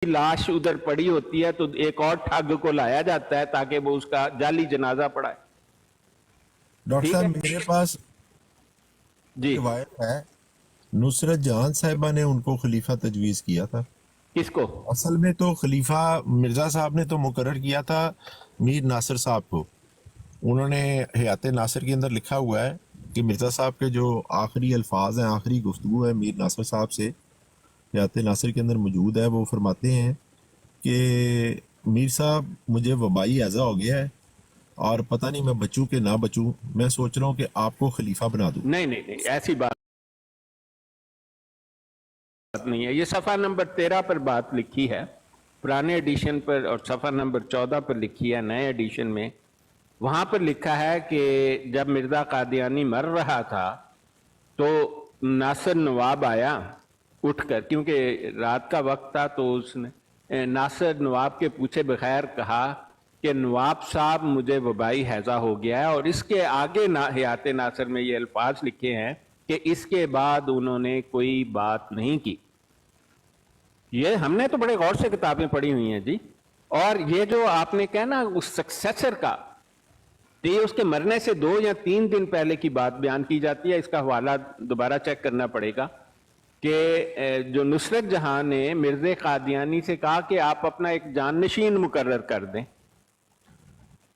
लाश उधर पड़ी होती है तो एक और ठग को लाया जाता है ताकि वो उसका जाली जनाजा पढ़ाए। डॉक्टर ठीक साहब है मेरे पास जी। रिवायत है नुसरत जहां साहिबा ने उनको खलीफा तजवीज़ किया था। किसको? असल में तो खलीफा मिर्ज़ा साहब ने तो मुकर्रर किया था मीर नासिर साहब को। उन्होंने हयात नासिर के अंदर लिखा हुआ है कि मिर्ज़ा साहब के जो आखिरी अल्फाज हैं, आखिरी गुफ्तगू है मीर नासिर साहब से, हयात नासिर के अंदर मौजूद है। वो फरमाते हैं कि मीर साहब मुझे वबाई ऐज़ा हो गया है और पता नहीं मैं बचूं कि ना बचूं, मैं सोच रहा हूं कि आपको खलीफा बना दूं। नहीं नहीं नहीं, ऐसी बात नहीं है। ये सफ़ा नंबर 13 पर बात लिखी है पुराने एडिशन पर, और सफ़ा नंबर 14 पर लिखी है नए एडिशन में। वहाँ पर लिखा है कि जब मिर्ज़ा कादियानी मर रहा था तो नासिर नवाब आया उठकर, क्योंकि रात का वक्त था, तो उसने नासिर नवाब के पूछे बगैर कहा कि नवाब साहब मुझे वबाई हैज़ा हो गया है। और इसके आगे हयात नासिर में ये अल्फाज लिखे हैं कि इसके बाद उन्होंने कोई बात नहीं की। ये हमने तो बड़े गौर से किताबें पढ़ी हुई हैं जी। और ये जो आपने कहा ना उस सक्सेसर का, तो ये उसके मरने से 2 या 3 दिन पहले की बात बयान की जाती है। इसका हवाला दोबारा चेक करना पड़ेगा कि जो नुसरत जहां ने मिर्ज़े कादियानी से कहा कि आप अपना एक जाननशीन मुकर्रर कर दें,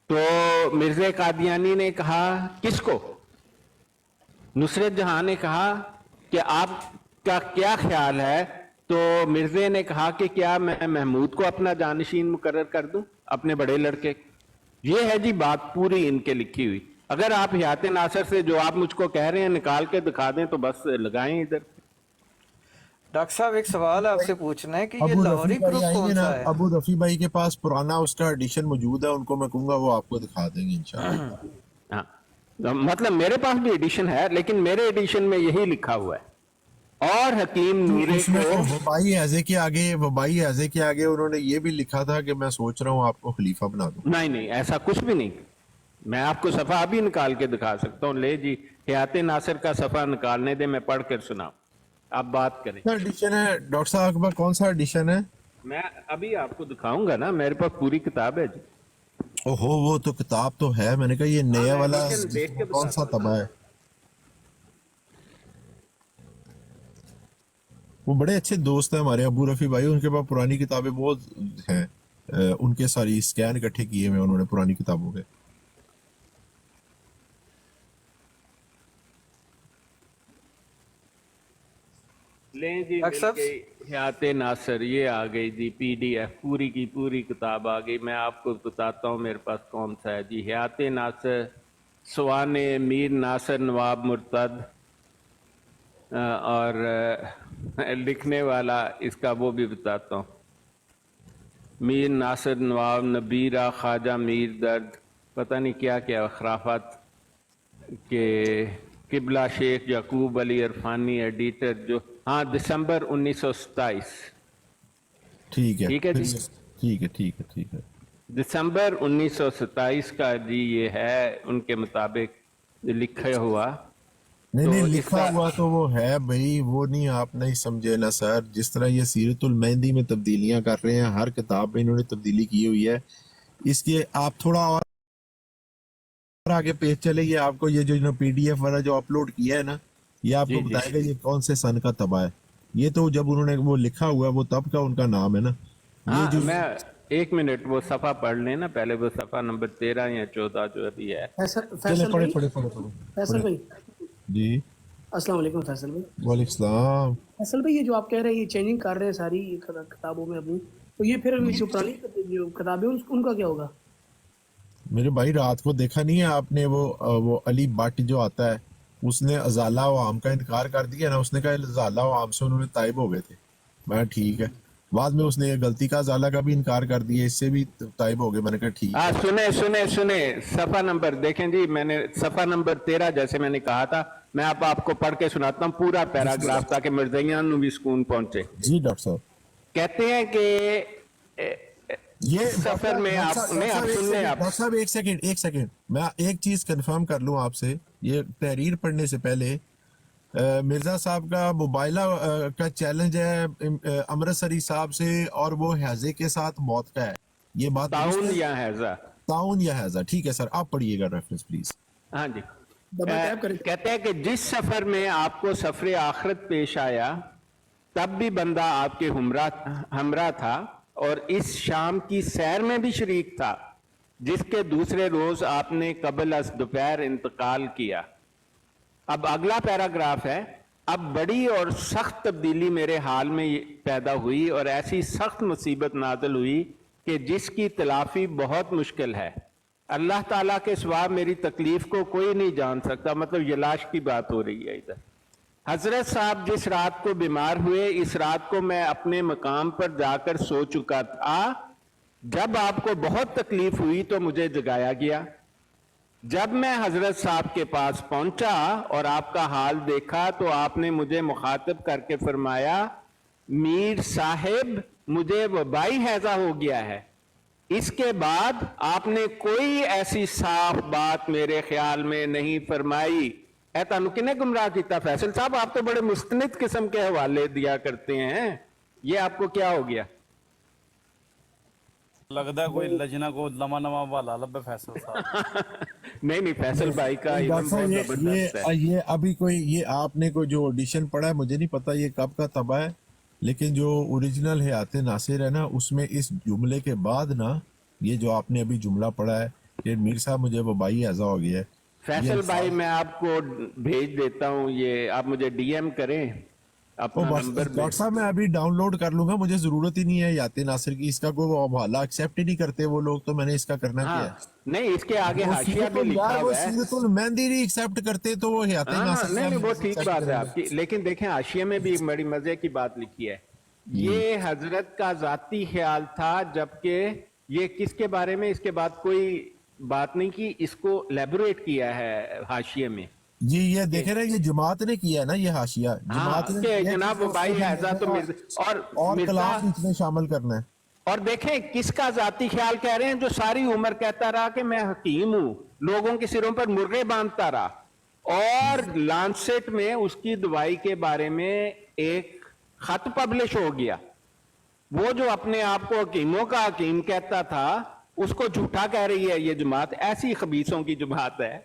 तो मिर्ज़े कादियानी ने कहा किसको? नुसरत जहां ने कहा कि आपका क्या ख्याल है? तो मिर्ज़े ने कहा कि क्या मैं महमूद को अपना जानशीन मुकर्रर कर दूं, अपने बड़े लड़के। ये है जी बात पूरी इनके लिखी हुई। अगर आप हयात नासिर से जो आप मुझको कह रहे हैं निकाल के दिखा दें तो बस लगाएं इधर। डॉक्टर साहब एक सवाल आपसे पूछना है कि ये अबू रफी लाहौरी भाई ग्रुप आएंगे कौन ना, सा है? अबू रफी भाई के पास पुराना उसका एडिशन मौजूद है, उनको मैं कहूंगा वो आपको दिखा देंगे इंशाल्लाह। हाँ, मतलब मेरे पास भी एडिशन है, लेकिन मेरे एडिशन में यही लिखा हुआ है। और हकीम नूरे उसमें तो को वबाई ऐज़े के आगे उन्होंने ये भी लिखा था कि मैं सोच रहा हूँ आपको खलीफा बना दूं। नहीं नहीं, ऐसा कुछ भी नहीं। मैं आपको सफा अभी निकाल के दिखा सकता हूँ। ले जी, हयात नासिर का सफा निकालने दे, मैं पढ़ कर सुनाऊं, आप बात करें। क्या एडिशन है डॉक्टर साहब के पास, कौन सा एडिशन है? मैं अभी आपको दिखाऊंगा ना, मेरे पास पूरी किताब है जी। ओहो, वो तो किताब तो है, मैंने कहा ये हाँ, नया मैं वाला एडिशन देख के कौन सा बताता हूँ। तबा है। वो बड़े अच्छे दोस्त हैं हमारे अबू रफी भाई, उनके पास पुरानी किताबें बहुत हैं। उनके सारी स्कैन इकट्ठे किए हुए उन्होंने पुरानी किताबों के। लें जी, डॉक्टर साहब मिल हयात नासिर, ये आ गई जी PDF, पूरी की पूरी किताब आ गई। मैं आपको बताता हूँ मेरे पास कौन सा है जी। हयात नासिर सवाने मीर नासिर नवाब मुर्तद, और लिखने वाला इसका वो भी बताता हूँ, मीर नासिर नवाब नबीरा ख्वाजा मीर दर्द, पता नहीं क्या क्या खराफात के किबला शेख याकूब अली इरफानी एडिटर, जो हाँ दिसंबर 1927। ठीक है, ठीक है जी, ठीक है, ठीक है, ठीक है। दिसंबर 1927 का जी ये है उनके मुताबिक लिखा हुआ। नहीं तो नहीं, लिखा इसका हुआ तो वो है भाई, वो नहीं आप नहीं समझे ना सर। जिस तरह ये सीरतुल मेहंदी में तब्दीलियां कर रहे हैं, हर किताब में इन्होंने तब्दीली की हुई है। इसके आप थोड़ा और आगे पेज चले, ये आपको ये जो PDF वाला जो अपलोड किया है ना, ये आपको जी जी बताएगा ये कौन से सन का तबा है। ये तो जब उन्होंने वो लिखा हुआ है वो तब का उनका नाम है ना। ये हाँ, जो मैं एक मिनट वो सफ़ा पढ़ लेना पहले, वो सफ़ा नंबर 13 या 14 जो अभी है। फैसल चले फैसल पढ़े भाई पढ़े पढ़े पढ़े फैसल पढ़े। भाई जी, अस्सलाम वालेकुम फैसल भाई। वालेकुम सलाम। फैसल भाई, ये जो आप कह रहे हैं ये चेंजिंग कर रहे हैं सारी ये किताबों में अपनी, तो ये फिर जो पुरानी जो किताबें उनका क्या होगा? मेरे भाई रात को देखा नहीं है आपने वो अली भट्ट जो आता है, उसने अजाला व आम का इनकार कर दिया ना। उसने कहा अजाला व आम से उन्होंने ताइब हो गए थे। मैं ठीक है। बाद में उसने ये गलती का अजाला का भी इनकार कर दिया, इससे भी ताइब हो गए। मैंने कहा ठीक है। सुने सुने सुने, सफ़ा नंबर देखें जी। मैंने सफ़ा नंबर 13 जैसे मैंने कहा था, मैं अब आपको पढ़ के सुनाता हूँ पूरा पैराग्राफ ताकि मिर्ज़ैयान नू भी सुकून पहुंचे। जी डॉक्टर साहब। कहते हैं कि ये इस सफर में आपने आप सुनने आप डॉक्टर साहब एक सेकंड मैं एक चीज कंफर्म कर लूं आपसे। ये तहरीर पढ़ने से पहले مرزا صاحب کا موبائلہ کا چیلنج ہے امرتسری صاحب سے اور وہ حیضے کے ساتھ موت کا ہے، یہ بات تعاون یا حیضہ، تعاون یا حیضہ؟ ٹھیک ہے سر، آپ پڑھیے گا ریفرنس پلیز۔ ہاں جی، ڈبل ٹیپ کریں۔ کہتے ہیں کہ جس سفر میں آپ کو سفر آخرت پیش آیا تب بھی بندہ آپ کے ہمراہ تھا اور اس شام کی سیر میں بھی شریک تھا جس کے دوسرے روز آپ نے قبل از دوپہر انتقال کیا۔ اب اگلا پیراگراف ہے، اب بڑی اور سخت تبدیلی میرے حال میں پیدا ہوئی اور ایسی سخت مصیبت نازل ہوئی کہ جس کی تلافی بہت مشکل ہے۔ اللہ تعالیٰ کے سوا میری تکلیف کو کوئی نہیں جان سکتا، مطلب یہ لاش کی بات ہو رہی ہے ادھر۔ حضرت صاحب جس رات کو بیمار ہوئے اس رات کو میں اپنے مقام پر جا کر سو چکا تھا، جب آپ کو بہت تکلیف ہوئی تو مجھے جگایا گیا۔ جب میں حضرت صاحب کے پاس پہنچا اور آپ کا حال دیکھا تو آپ نے مجھے مخاطب کر کے فرمایا، میر صاحب مجھے وبائی ہیضہ ہو گیا ہے۔ اس کے بعد آپ نے کوئی ایسی صاف بات میرے خیال میں نہیں فرمائی۔ اے تانوں کنے گمراہ کیتا؟ فیصل صاحب آپ تو بڑے مستند قسم کے حوالے دیا کرتے ہیں، یہ آپ کو کیا ہو گیا؟ لگتا ہے کوئی لجنا کو لما نما والا لبے فیصل صاحب۔ نہیں فیصل بھائی کا ایون ڈاکٹر بہت صاحب زبردست ہے۔ یہ ابھی کوئی یہ آپ نے کوئی جو آڈیشن پڑھا ہے مجھے نہیں پتا یہ کب کا طبع ہے، لیکن جو اوریجنل حیات ناصر ہے نا اس میں اس جملے کے بعد نا یہ جو آپ نے ابھی جملہ پڑھا ہے کہ میر صاحب مجھے وبائی ہیضہ ہو گیا ہے، فیصل بھائی میں آپ کو بھیج دیتا ہوں، یہ آپ مجھے ڈی ایم کریں اپنا نمبر۔ ڈاکٹر صاحب میں ابھی ڈاؤن لوڈ کر لوں گا، مجھے ضرورت ہی نہیں ہے حیات ناصر کی، اس کا کوئی حوالہ ایکسیپٹ ہی نہیں کرتے وہ لوگ، تو میں نے اس کا کرنا کیا ہے؟ نہیں اس کے آگے حاشیہ بھی لکھا وہ ہوا ہے۔ سیرت المہندی نہیں ایکسیپٹ کرتے تو وہ حیات ناصر نہیں وہ ٹھیک بات ہے آپ کی، لیکن دیکھیں حاشیے میں بھی بڑی مزے کی بات لکھی ہے، یہ حضرت کا ذاتی خیال تھا، جبکہ یہ کس کے بارے میں اس کے بعد کوئی بات نہیں کی، اس کو لیبوریٹ کیا ہے حاشیے میں۔ جی یہ دیکھیں نا یہ جماعت نے کیا ہے نا یہ حاشیہ، جماعت نے کہ کیا ہے جناب کہ وبائی حیضہ تو اور کلاس اس میں شامل کرنا ہے۔ اور دیکھیں کس کا ذاتی خیال کہہ رہے ہیں، جو ساری عمر کہتا رہا کہ میں حکیم ہوں، لوگوں کے سروں پر مرغے باندھتا رہا، اور لانسیٹ میں اس کی دوائی کے بارے میں ایک خط پبلش ہو گیا، وہ جو اپنے آپ کو حکیموں کا حکیم کہتا تھا اس کو جھوٹا کہہ رہی ہے یہ جماعت، ایسی خبیثوں کی جماعت ہے۔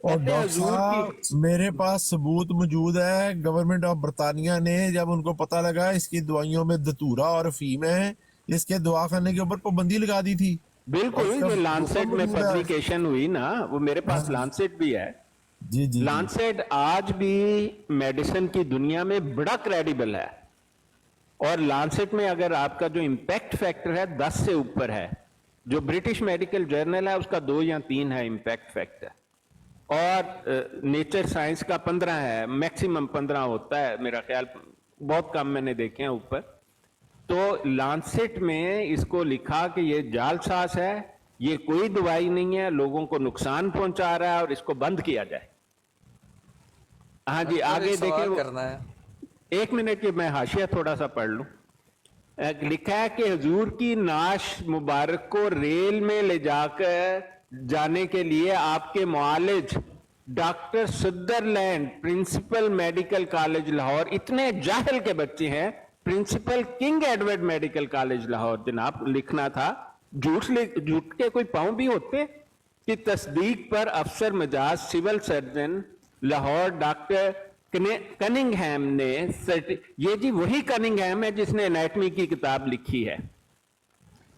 اور ڈاکٹر صاحب میرے پاس ثبوت موجود ہے، گورنمنٹ آف برطانیہ نے جب ان کو پتہ لگا اس کی دوائیوں میں دھتورا اور افیم ہے، اس کے دعا کرنے کے اوپر پابندی لگا دی تھی۔ بالکل جو لانسیٹ میں پبلیکیشن ہوئی نا، وہ میرے پاس لانسیٹ بھی ہے۔ جی جی لانسیٹ آج بھی میڈیسن کی دنیا میں بڑا کریڈیبل ہے، اور لانسیٹ میں اگر آپ کا جو امپیکٹ فیکٹر ہے 10 سے اوپر ہے، جو برٹش میڈیکل جرنل ہے اس کا 2 یا 3 ہے امپیکٹ فیکٹر، اور نیچر سائنس کا 15 ہے، میکسیمم 15 ہوتا ہے میرا خیال، بہت کم میں نے دیکھے ہیں اوپر۔ تو لانسیٹ میں اس کو لکھا کہ یہ جعل ساز ہے، یہ کوئی دوائی نہیں ہے، لوگوں کو نقصان پہنچا رہا ہے اور اس کو بند کیا جائے۔ ہاں جی آگے دیکھیں، کرنا ہے 1 منٹ کے میں حاشیہ تھوڑا سا پڑھ لوں۔ لکھا ہے کہ حضور کی نعش مبارک کو ریل میں لے جا کر جانے کے لیے آپ کے معالج doctor Sutherland principal medical college Lahore, اتنے جاہل کے بچے ہیں، principal King Edward medical college Lahore جناب لکھنا تھا، جھوٹ کے کوئی پاؤں بھی ہوتے، کی تصدیق پر افسر مجاز civil surgeon Lahore doctor Cunningham نے، یہ جی وہی کننگ ہیم ہے جس نے انیٹمی کی کتاب لکھی ہے،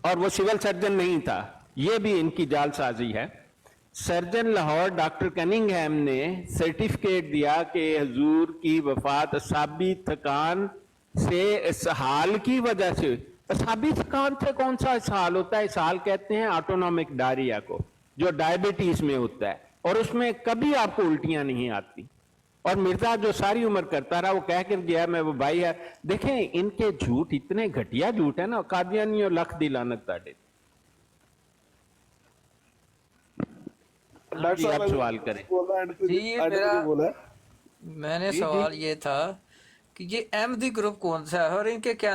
اور وہ سول سرجن نہیں تھا، یہ بھی ان کی جعل سازی ہے۔ Surgeon Lahore doctor Cunningham نے سرٹیفکیٹ دیا کہ حضور کی وفات اعصابی تھکان سے، اسہال کی وجہ سے، اعصابی تھکان سے کون سا اسہال ہوتا ہے؟ اسہال کہتے ہیں آٹونومک ڈائریا کو، جو ڈائبٹیز میں ہوتا ہے، اور اس میں کبھی آپ کو الٹیاں نہیں آتی، اور مرزا جو ساری عمر کرتا رہا وہ کہہ کر گیا میں وہ بھائی ہے۔ دیکھیں ان کے جھوٹ اتنے گھٹیا جھوٹ ہے نا، قادیانیوں لکھ دی لعنت تاڑے۔ جی آپ سوال کریں۔ جی میں نے سوال یہ تھا کہ یہ احمدی گروپ کون سا ہے اور ان کے کیا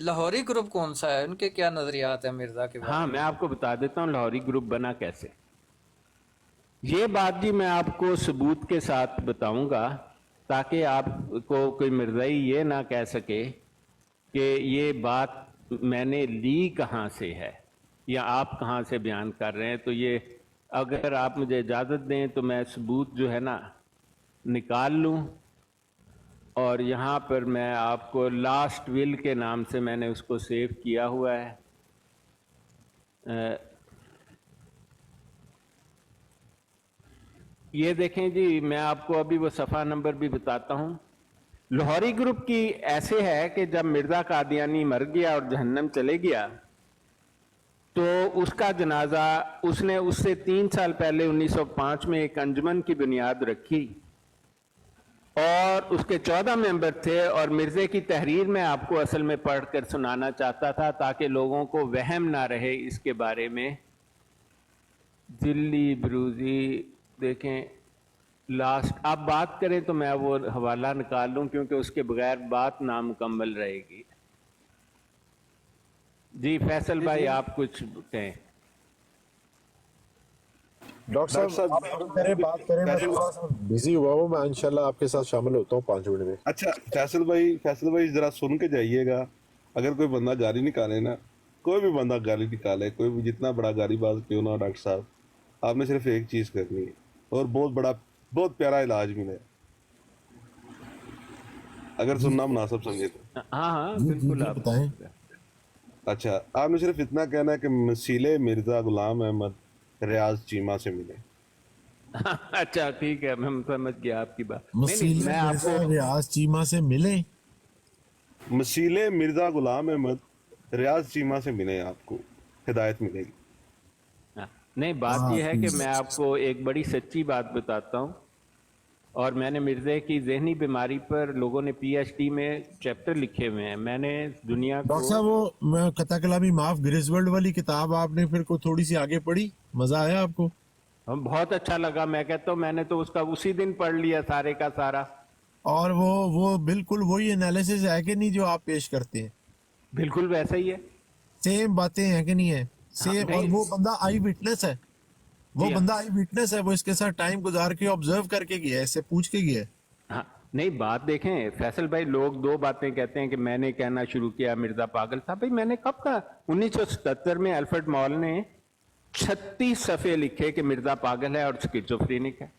لاہوری گروپ کون سا ہے، ان کے کیا نظریات ہیں مرزا کے بارے میں؟ ہاں میں آپ کو بتا دیتا ہوں لاہوری گروپ بنا کیسے۔ یہ بات جی میں آپ کو ثبوت کے ساتھ بتاؤں گا، ताकि आपको कोई मिर्ज़ाई ये ना कह सके कि ये बात मैंने ली कहाँ से है या आप कहाँ से बयान कर रहे हैं। तो ये अगर आप मुझे इजाज़त दें तो मैं सबूत जो है ना निकाल लूँ, और यहाँ पर मैं आपको लास्ट विल के नाम से मैंने उसको सेव किया हुआ है। ये देखें जी, मैं आपको अभी वो सफ़ा नंबर भी बताता हूँ। लाहौरी ग्रुप की ऐसे है कि जब मिर्ज़ा कादियानी मर गया और जहन्नम चले गया तो उसका जनाजा उसने उससे 3 साल पहले 1905 में एक अंजुमन की बुनियाद रखी और उसके 14 मेंबर थे, और मिर्ज़े की तहरीर में आपको असल में पढ़कर सुनाना चाहता था ताकि लोगों को वहम ना रहे इसके बारे में। दिल्ली ब्रूजी देखें लास्ट, आप बात करें तो मैं वो हवाला निकाल लूं क्योंकि उसके बगैर बात नामुकम्मल रहेगी। जी फैसल भाई आप कुछ कहें। डॉक्टर साहब बात करें, मैं थोड़ा सा बिजी हुआ हूँ, मैं इंशाल्लाह आपके साथ शामिल होता हूँ 5 मिनट में। अच्छा फैसल भाई जरा सुन के जाइएगा। अगर कोई बंदा गाली निकाले ना, कोई भी बंदा गाली निकाले, कोई भी जितना बड़ा गालीबाज क्यों ना, डॉक्टर साहब आपने सिर्फ एक चीज करनी है और बहुत प्यारा इलाज मिले, अगर सुनना मुनासिब समझे तो। हाँ हाँ बिल्कुल आप बताएं। अच्छा आपने सिर्फ इतना कहना है कि मसीले मिर्जा गुलाम अहमद रियाज चीमा से मिले। अच्छा ठीक है, मैं समझ गया आपकी बात। नहीं, मैं आपको रियाज चीमा से मिले। मसीले मिर्जा गुलाम अहमद रियाज चीमा से मिले, आपको हिदायत मिलेगी। नहीं, बात यह है कि मैं आपको एक बड़ी सच्ची बात बताता हूँ, और मैंने मिर्ज़े की ज़हनी बीमारी पर लोगों ने PhD में चैप्टर लिखे हुए हैं। मैंने दुनिया डॉक्टर को साहब वो कथा कलामी माफ ग्रिजवर्ल्ड वाली किताब आपने फिर को थोड़ी सी आगे पढ़ी, मजा आया आपको? हम बहुत अच्छा लगा। मैं कहता हूँ मैंने तो उसका उसी दिन पढ़ लिया सारे का सारा। और वो बिल्कुल वही एनालिसिस है कि नहीं जो आप पेश करते हैं? बिल्कुल वैसा ही है, सेम बातें हैं कि नहीं है? सेम। और नहीं। वो बंदा आई विटनेस है, वो जी हाँ। बंदा आई विटनेस है, वो इसके साथ टाइम गुजार के ऑब्जर्व करके गया है, इससे पूछ के गया है। हाँ नहीं, बात देखें फैसल भाई, लोग 2 बातें कहते हैं कि मैंने कहना शुरू किया मिर्जा पागल था। भाई मैंने कब कहा? 1977 में अल्फ्रेड मॉल ने 36 सफ़े लिखे कि मिर्जा पागल है और स्किज़ोफ्रेनिक है।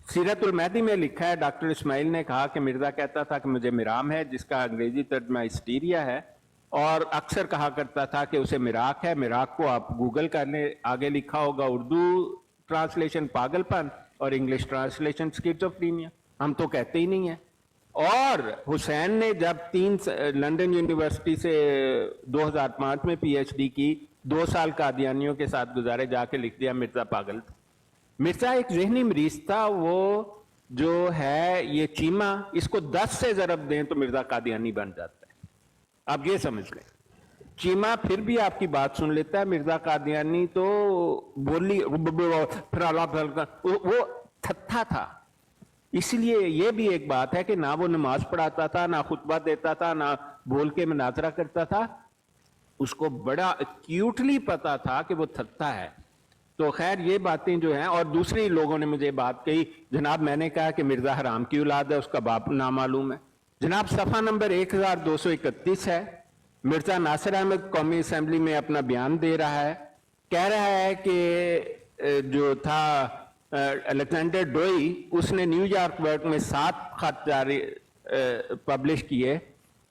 सीरतुल महदी में लिखा है, डॉक्टर इस्माइल ने कहा कि मिर्जा कहता था कि मुझे मिराम है, जिसका अंग्रेजी तर्जमा हिस्टीरिया है, और अक्सर कहा करता था कि उसे मिराक है। मिराक को आप गूगल कर लें, आगे लिखा होगा उर्दू ट्रांसलेशन पागलपन और इंग्लिश ट्रांसलेशन स्किज़ोफ्रेनिया। हम तो कहते ही नहीं है। और हुसैन ने जब लंदन यूनिवर्सिटी से 2005 में PhD की, 2 साल कादियानियों के साथ गुजारे, जाके लिख दिया मिर्जा पागल था। मिर्जा एक जहनी मरीज था। वो जो है ये चीमा, इसको 10 से ज़रब दें तो मिर्जा कादियानी बन जाता है। आप ये समझ लें, चीमा फिर भी आपकी बात सुन लेता है, मिर्जा कादियानी तो बोली वो थत्था था। इसलिए ये भी एक बात है कि ना वो नमाज पढ़ाता था, ना खुतबा देता था, ना बोल के मुनाजरा करता था। उसको बड़ा एक्यूटली पता था कि वो थत्था है। तो खैर ये बातें जो हैं, और दूसरी लोगों ने मुझे बात कही, जनाब मैंने कहा कि मिर्जा हराम की औलाद है, उसका बाप नामालूम है। जनाब सफ़ा नंबर 1231 है। मिर्जा नासिर अहमद कौमी असेंबली में अपना बयान दे रहा है, कह रहा है कि जो था अलेक्जेंडर डोई, उसने न्यूयॉर्क वर्क में 7 खत जारी पब्लिश किए,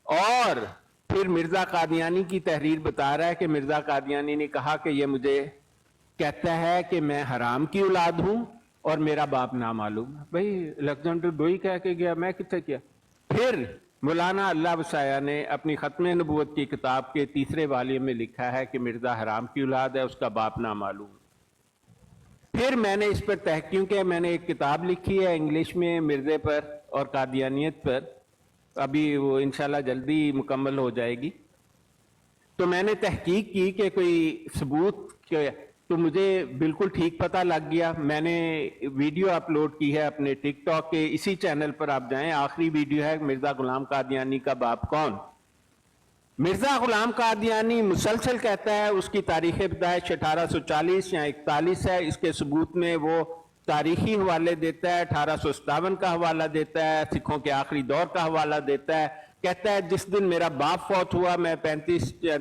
और फिर मिर्जा कादियानी की तहरीर बता रहा है कि मिर्जा कादियानी ने कहा कि ये मुझे कहता है कि मैं हराम की औलाद हूं और मेरा बाप नामालूम है। भाई अलेक्जेंडर डोई कह के गया, मैं कितने किया? फिर मौलाना अल्लाह वसाया ने अपनी खत्म नबूवत की किताब के 3रे वाल्यूम में लिखा है कि मिर्जा हराम की औलाद है, उसका बाप नामालूम। फिर मैंने इस पर तहकीक किया, मैंने एक किताब लिखी है इंग्लिश में मिर्जे पर और कादियानियत पर, अभी वो इंशाल्लाह जल्दी मुकम्मल हो जाएगी। तो मैंने तहकीक की कि कोई सबूत के, तो मुझे बिल्कुल ठीक पता लग गया। मैंने वीडियो अपलोड की है अपने टिकटॉक के इसी चैनल पर, आप जाएं, आखिरी वीडियो है, मिर्जा गुलाम कादियानी का बाप कौन। मिर्जा गुलाम कादियानी मुसलसल कहता है उसकी तारीख पैदाइश 1840 या 41 है। इसके सबूत में वो तारीखी हवाले देता है, 1857 का हवाला देता है, सिखों के आखिरी दौर का हवाला देता है, कहता है जिस दिन मेरा बाप फौत हुआ मैं 34 या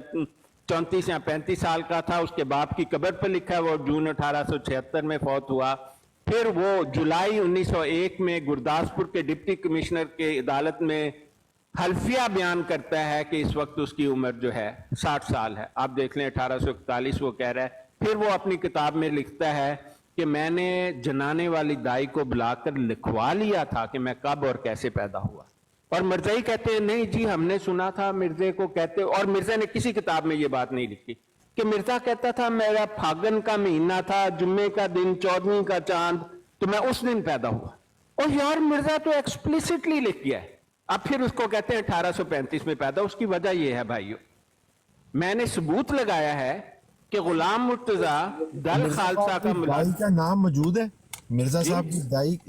35 साल का था, उसके बाप की कब्र पर लिखा है वो जून 1876 में फौत हुआ। फिर वो जुलाई 1901 में गुरदासपुर के डिप्टी कमिश्नर के अदालत में हल्फिया बयान करता है कि इस वक्त उसकी उम्र जो है 60 साल है। आप देख लें 1841 वो कह रहा है। फिर वो अपनी किताब में लिखता है कि मैंने जनाने वाली दाई को बुलाकर लिखवा लिया था कि मैं कब और कैसे पैदा हुआ। और मिर्जाई कहते हैं नहीं जी हमने सुना था मिर्जे को कहते, और मिर्जा ने किसी किताब में ये बात नहीं लिखी कि मिर्जा कहता था मेरा फागन का महीना था, जुम्मे का दिन, 14वीं का चांद, तो मैं उस दिन पैदा हुआ। और यार मिर्जा तो एक्सप्लिसिटली लिख गया है। अब फिर उसको कहते हैं 1835 में पैदा। उसकी वजह यह है भाइयों, मैंने सबूत लगाया है कि गुलाम मुर्तजा दल खालसा का दाई का नाम मौजूद है, मिर्जा साहब की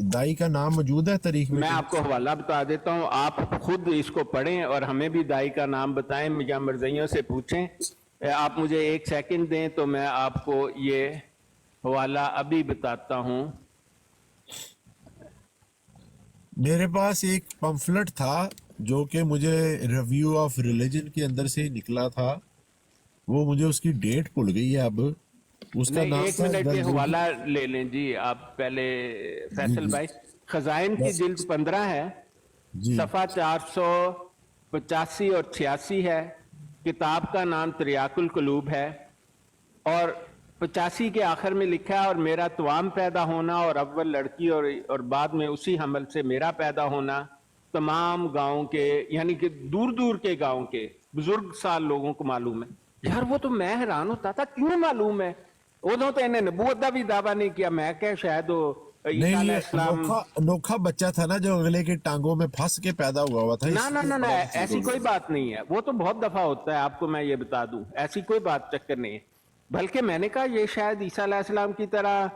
दाई का नाम मौजूद है तारीख में। मैं आपको हवाला बता देता हूं, आप खुद इसको पढ़ें और हमें भी दाई का नाम बताएं या मिर्जाइयों से पूछें। आप मुझे 1 सेकंड दें तो मैं आपको ये हवाला अभी बताता हूं। मेरे पास एक पंफलेट था जो कि मुझे रिव्यू ऑफ रिलीजन के अंदर से निकला था, वो मुझे उसकी डेट भूल गई है अब। उसका नहीं, नाम 1 मिनट ये हवाला ले लें जी आप पहले फैसल भाई। खजाइन की जिल्द 15 है, सफा 485 और 86 है। किताब का नाम तरियाकुल कुलूब है और 85 के आखिर में लिखा है और मेरा तवाम पैदा होना और अव्वल लड़की और बाद में उसी हमल से मेरा पैदा होना तमाम गाँव के यानी कि दूर दूर के गाँव के बुजुर्ग साल लोगों को मालूम है। यार वो तो मैं हैरान होता था क्यों मालूम है, उदों तो इन्हें नबूवत का भी दावा नहीं किया। मैं क्या शायद नहीं, ये अनोखा बच्चा था ना जो अगले के टांगों में फंस के पैदा हुआ था। ना ऐसी कोई बात नहीं है, वो तो बहुत दफा होता है, आपको मैं ये बता दूं, ऐसी कोई बात चक्कर नहीं है। बल्कि मैंने कहा ये शायद ईसा अलैहिस्सलाम की तरह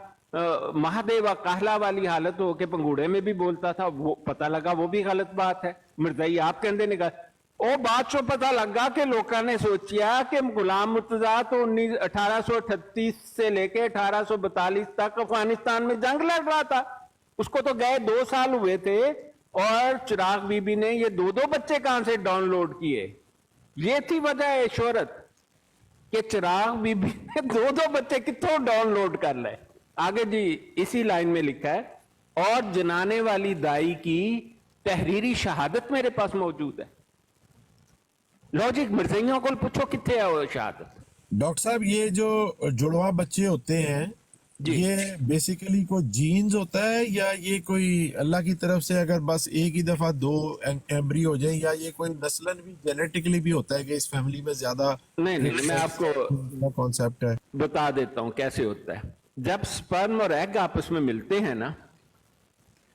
महादेव काहला वाली हालत हो के पंगूड़े में भी बोलता था, वो पता लगा वो भी गलत बात है। मिर्जाई आप कहते ने कहा ਉਹ ਬਾਅਦ ਚੋਂ पता लगा कि लोगों ने सोचा कि गुलाम मुर्तजा तो 1838 से लेके 1842 तक अफगानिस्तान में जंग लड़ रहा था, उसको तो गए 2 साल हुए थे और चिराग बीबी ने ये 2 बच्चे कहां से डाउनलोड किए। ये थी वजह शोहरत कि चिराग बीबी ने 2 बच्चे कितों डाउनलोड कर ले। आगे जी इसी लाइन में लिखा है और जनाने वाली दाई की तहरीरी शहादत मेरे पास मौजूद है। लॉजिक मिर्जाइयों को पूछो कितने है वो शहादत। डॉक्टर साहब ये जो जुड़वा बच्चे होते हैं ये बेसिकली कोई जीन्स होता है या ये कोई अल्लाह की तरफ से अगर बस एक ही दफा 2 एम्ब्री हो जाए, या ये कोई नस्लन भी जेनेटिकली भी होता है कि इस फैमिली में ज्यादा? नहीं, मैं आपको कॉन्सेप्ट है बता देता हूं कैसे होता है। जब स्पर्म और एग आपस में मिलते हैं ना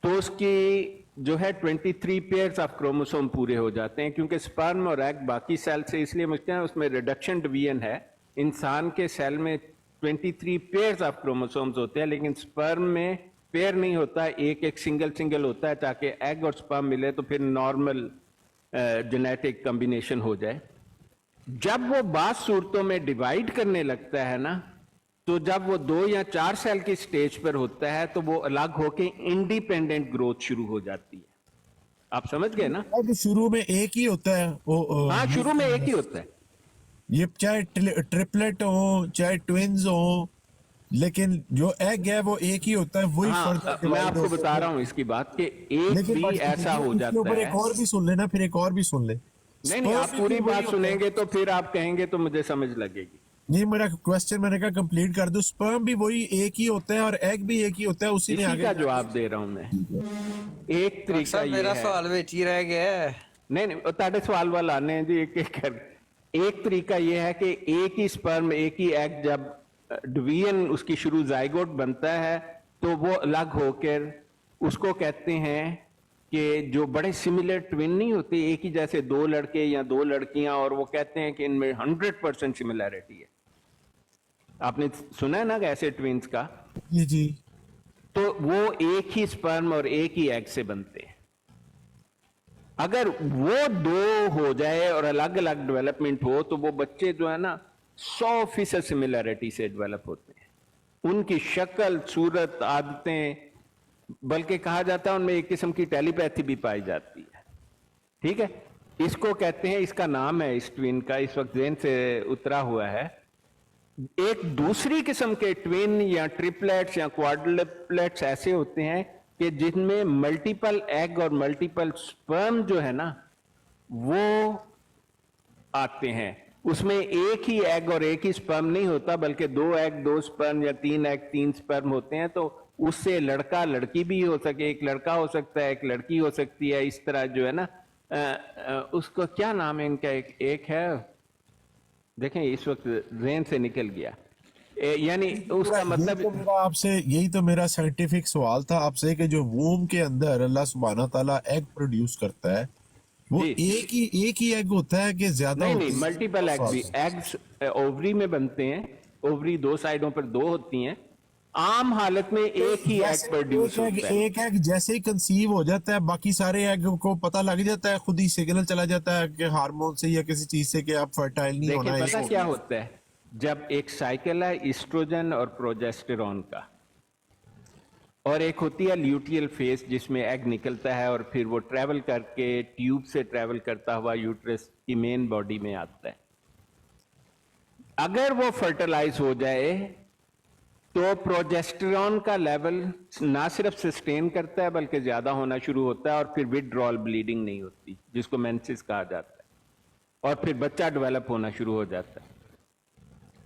तो उसकी जो है 23 पेयर्स ऑफ क्रोमोसोम पूरे हो जाते हैं, क्योंकि स्पर्म और एग बाकी सेल से इसलिए मिलते हैं उसमें रिडक्शन डिवीजन है। इंसान के सेल में 23 पेयर्स ऑफ क्रोमोसोम्स होते हैं, लेकिन स्पर्म में पेयर नहीं होता, एक सिंगल होता है ताकि एग और स्पर्म मिले तो फिर नॉर्मल जेनेटिक कॉम्बिनेशन हो जाए। जब वो बाद सूरतों में डिवाइड करने लगता है ना, तो जब वो 2 या 4 सेल की स्टेज पर होता है तो वो अलग होके इंडिपेंडेंट ग्रोथ शुरू हो जाती है। आप समझ गए ना? अब शुरू में एक ही होता है वो। हाँ, शुरू में एक ही होता है। ये चाहे ट्रिपलेट हो चाहे ट्विंस हो, लेकिन जो एग है वो एक ही होता है। वही मैं आपको बता रहा हूँ इसकी बात कि एक भी ऐसा हो जाता है। एक और भी सुन लेना, फिर एक और भी सुन ले। नहीं, आप पूरी बात सुनेंगे तो फिर आप कहेंगे तो मुझे समझ लगेगी। नहीं, मेरा क्वेश्चन मैंने कहा कंप्लीट कर दो। स्पर्म भी वही एक ही होता है और एग भी एक ही होता है, उसी ने आगे का जवाब दे रहा हूं मैं। एक तरीका ये मेरा सवाल बेच ही रह गया है। नहीं ताड़े सवाल वाला आने जी एक कर। एक तरीका ये है कि एक ही स्पर्म एक ही एग जब डिवीजन उसकी शुरू जाइगोट बनता है तो वो अलग होकर उसको कहते हैं कि जो बड़े सिमिलर ट्विन नहीं होते, एक ही जैसे 2 लड़के या 2 लड़कियां, और वो कहते हैं कि इनमें 100% सिमिलैरिटी है। आपने सुना है ना ऐसे ट्विन्स का? जी। तो वो एक ही स्पर्म और एक ही एग से बनते हैं। अगर वो 2 हो जाए और अलग अलग डेवलपमेंट हो तो वो बच्चे जो है ना 100% सिमिलैरिटी से डेवलप होते हैं। उनकी शक्ल, सूरत, आदतें, बल्कि कहा जाता है उनमें एक किस्म की टेलीपैथी भी पाई जाती है। ठीक है, इसको कहते हैं, इसका नाम है इस ट्विन का, इस वक्त ज़हन से उतरा हुआ है। एक दूसरी किस्म के ट्विन या ट्रिपलेट्स या क्वाड्रुप्लेट्स ऐसे होते हैं कि जिनमें मल्टीपल एग और मल्टीपल स्पर्म जो है ना वो आते हैं। उसमें एक ही एग और एक ही स्पर्म नहीं होता, बल्कि 2 एग 2 स्पर्म या 3 एग 3 स्पर्म होते हैं। तो उससे लड़का लड़की भी हो सके, एक लड़का हो सकता है, एक लड़की हो सकती है, इस तरह जो है ना उसको क्या नाम है इनका, एक है, देखें इस वक्त ज़हन से निकल गया। यानी उसका मतलब तो मेरा आपसे यही तो मेरा साइंटिफिक सवाल था आपसे कि जो वूम के अंदर अल्लाह सुब्हाना ताला एग प्रोड्यूस करता है वो जी। एक ही एग होता है कि ज्यादा नहीं होते नहीं, हैं? मल्टीपल एग भी, एग्स ओवरी में बनते हैं, ओवरी 2 साइडों पर 2 होती हैं। आम हालत में एक ही एग प्रोड्यूस होता है। एक एग जैसे ही कंसीव हो जाता है बाकी सारे एग को पता लग जाता है, खुद ही सिग्नल चला जाता है कि हार्मोन से या किसी चीज से कि आप फर्टाइल नहीं होना देखिए है। पता क्या होता है, जब एक साइकिल है ईस्ट्रोजन और प्रोजेस्टेरॉन का, और एक होती है ल्यूटियल फेज जिसमें एग निकलता है और फिर वो ट्रेवल करके ट्यूब से ट्रेवल करता हुआ यूट्रस की मेन बॉडी में आता है। अगर वो फर्टिलाइज हो जाए तो प्रोजेस्टेरॉन का लेवल ना सिर्फ सस्टेन करता है बल्कि ज्यादा होना शुरू होता है, और फिर विथड्रॉल ब्लीडिंग नहीं होती जिसको मेंसेस कहा जाता है, और फिर बच्चा डेवलप होना शुरू हो जाता है।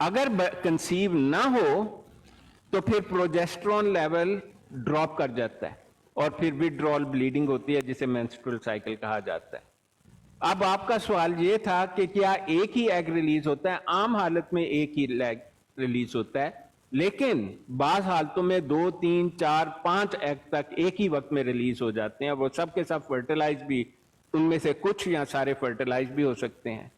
अगर कंसीव ना हो तो फिर प्रोजेस्टेरॉन लेवल ड्रॉप कर जाता है और फिर विथड्रॉल ब्लीडिंग होती है जिसे मेंस्ट्रुअल साइकिल कहा जाता है। अब आपका सवाल ये था कि क्या एक ही एग रिलीज होता है? आम हालत में एक ही एग रिलीज होता है, लेकिन बाज हालतों में 2, 3, 4, 5 एग तक एक ही वक्त में रिलीज हो जाते हैं। वो सब के सब फर्टिलाइज भी, उनमें से कुछ या सारे फर्टिलाइज भी हो सकते हैं।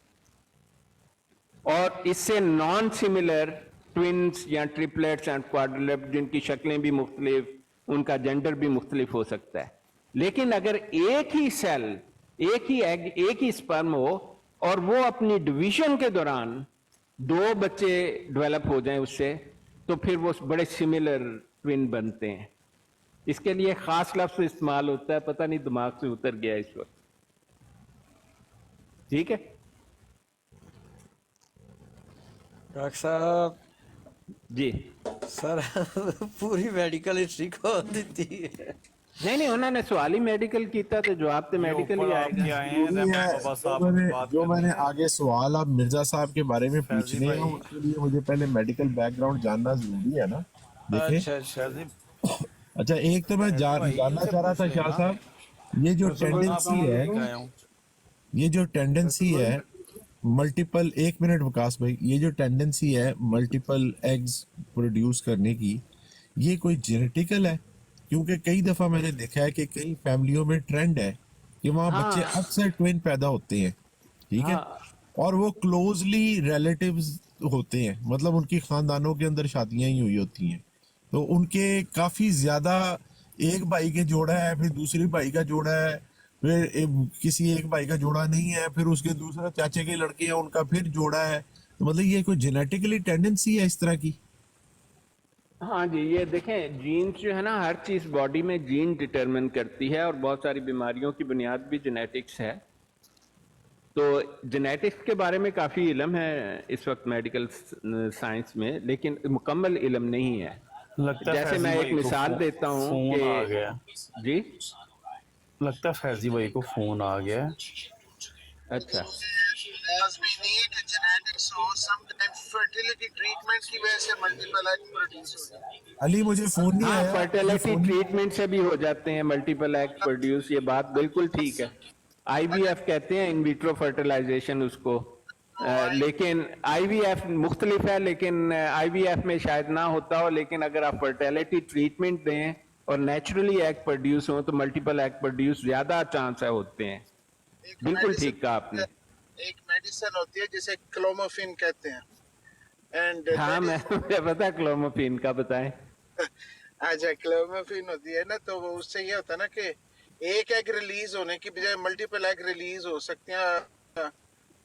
और इससे नॉन सिमिलर ट्विन्स या ट्रिपलेट्स एंड क्वाड्रुप्लेट्स जिनकी शक्लें भी मुख्तलिफ, उनका जेंडर भी मुख्तलिफ हो सकता है। लेकिन अगर एक ही सेल, एक ही एग, एक ही स्पर्म हो और वो अपनी डिवीजन के दौरान 2 बच्चे डेवलप हो जाएं उससे, तो फिर वो बड़े सिमिलर ट्विन बनते हैं। इसके लिए खास लफ्ज इस्तेमाल होता है, पता नहीं दिमाग से उतर गया इस वक्त। ठीक है डॉक्टर साहब जी। सर पूरी मेडिकल हिस्ट्री को देती है। नहीं उन्होंने सवाल ही मेडिकल किया तो जवाब तो मेडिकल ही आएगा। जो मैंने आगे सवाल आप मिर्जा साहब के बारे में पूछने हैं उसके लिए मुझे पहले मेडिकल बैकग्राउंड जानना जरूरी है ना। देखिए अच्छा एक तो मैं जानना चाह रहा था शाह साहब, ये जो टेंडेंसी है मल्टीपल, एक मिनट विकास भाई, ये जो टेंडेंसी है मल्टीपल एग्स प्रोड्यूस करने की, ये कोई जेनेटिकल है? क्योंकि कई दफा मैंने देखा है कि कई फैमिलियों में ट्रेंड है कि वहाँ बच्चे अक्सर ट्विन पैदा होते हैं, ठीक है, और वो क्लोजली रिलेटिव्स होते हैं, मतलब उनकी खानदानों के अंदर शादियां ही हुई होती हैं, तो उनके काफी ज्यादा, एक भाई के जोड़ा है, फिर दूसरे भाई का जोड़ा है, फिर किसी एक भाई का जोड़ा नहीं है, फिर उसके दूसरा चाचे के लड़के हैं उनका फिर जोड़ा है, तो मतलब ये कोई जेनेटिकली टेंडेंसी है इस तरह की? हाँ जी, ये देखें जीन्स जो है ना, हर चीज बॉडी में जीन डिटरमिन करती है, और बहुत सारी बीमारियों की बुनियाद भी जेनेटिक्स है। तो जेनेटिक्स के बारे में काफी इल्म है इस वक्त मेडिकल साइंस में, लेकिन मुकम्मल इल्म नहीं है। जैसे मैं एक मिसाल देता हूँ कि जी, लगता है फैजी भाई को फोन आ गया। अच्छा, अली मुझे फोन नहीं हाँ आया। फर्टिलिटी ट्रीटमेंट से भी हो जाते हैं मल्टीपल एग प्रोड्यूस, ये बात बिल्कुल ठीक है। आईवीएफ कहते हैं, इन विट्रो फर्टिलाइजेशन उसको। लेकिन आईवीएफ मुख्तलिफ है, लेकिन आईवीएफ में शायद ना होता हो, लेकिन अगर आप फर्टिलिटी ट्रीटमेंट दें और नेचुरली एग प्रोड्यूस हो तो मल्टीपल एग प्रोड्यूस ज्यादा चांस है होते हैं। बिल्कुल ठीक कहा आपने। एक मेडिसिन होती है जिसे क्लोमोफिन कहते हैं, एंड हाँ मुझे पता क्लोमोफिन का, बताएं। अच्छा, क्लोमोफिन होती है ना, तो वो उससे ये होता है ना कि एक एग रिलीज होने की बजाय मल्टीपल एग रिलीज हो सकते हैं,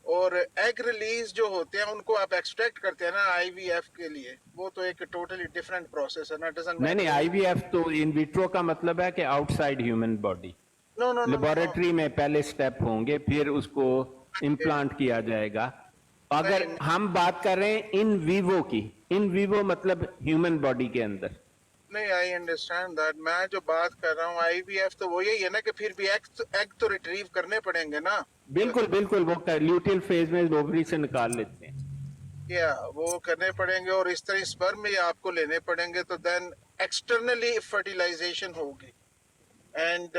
اور ایگ ریلیز جو ہوتے ہیں ان کو آپ ایکسٹریکٹ کرتے ہیں نا آئی وی ایف کے لیے, وہ تو ایک ٹوٹلی ڈفرینٹ پروسیس ہے نا. نہیں آئی وی ایف تو ان ویٹرو کا مطلب ہے کہ آؤٹ سائڈ ہیومن باڈی, نو نو نو لیبورٹری میں پہلے سٹیپ ہوں گے, پھر اس کو امپلانٹ کیا جائے گا. اگر ہم بات کر رہے ہیں ان ویوو کی, ان ویوو مطلب ہیومن باڈی کے اندر. نہیں, آئی انڈرسٹینڈ دیٹ. میں جو بات کر رہا ہوں آئی وی ایف تو وہ یہی ہے نا کہ پھر بھی ایگ تو ریٹریو کرنے پڑیں گے نا. بالکل بالکل, وہ لیوٹیل فیز میں اووری سے نکال لیتے ہیں. یا وہ کرنے پڑیں گے, اور اس طرح سپرم میں آپ کو لینے پڑیں گے, تو دین ایکسٹرنلی فرٹیلائزیشن ہوگی. اینڈ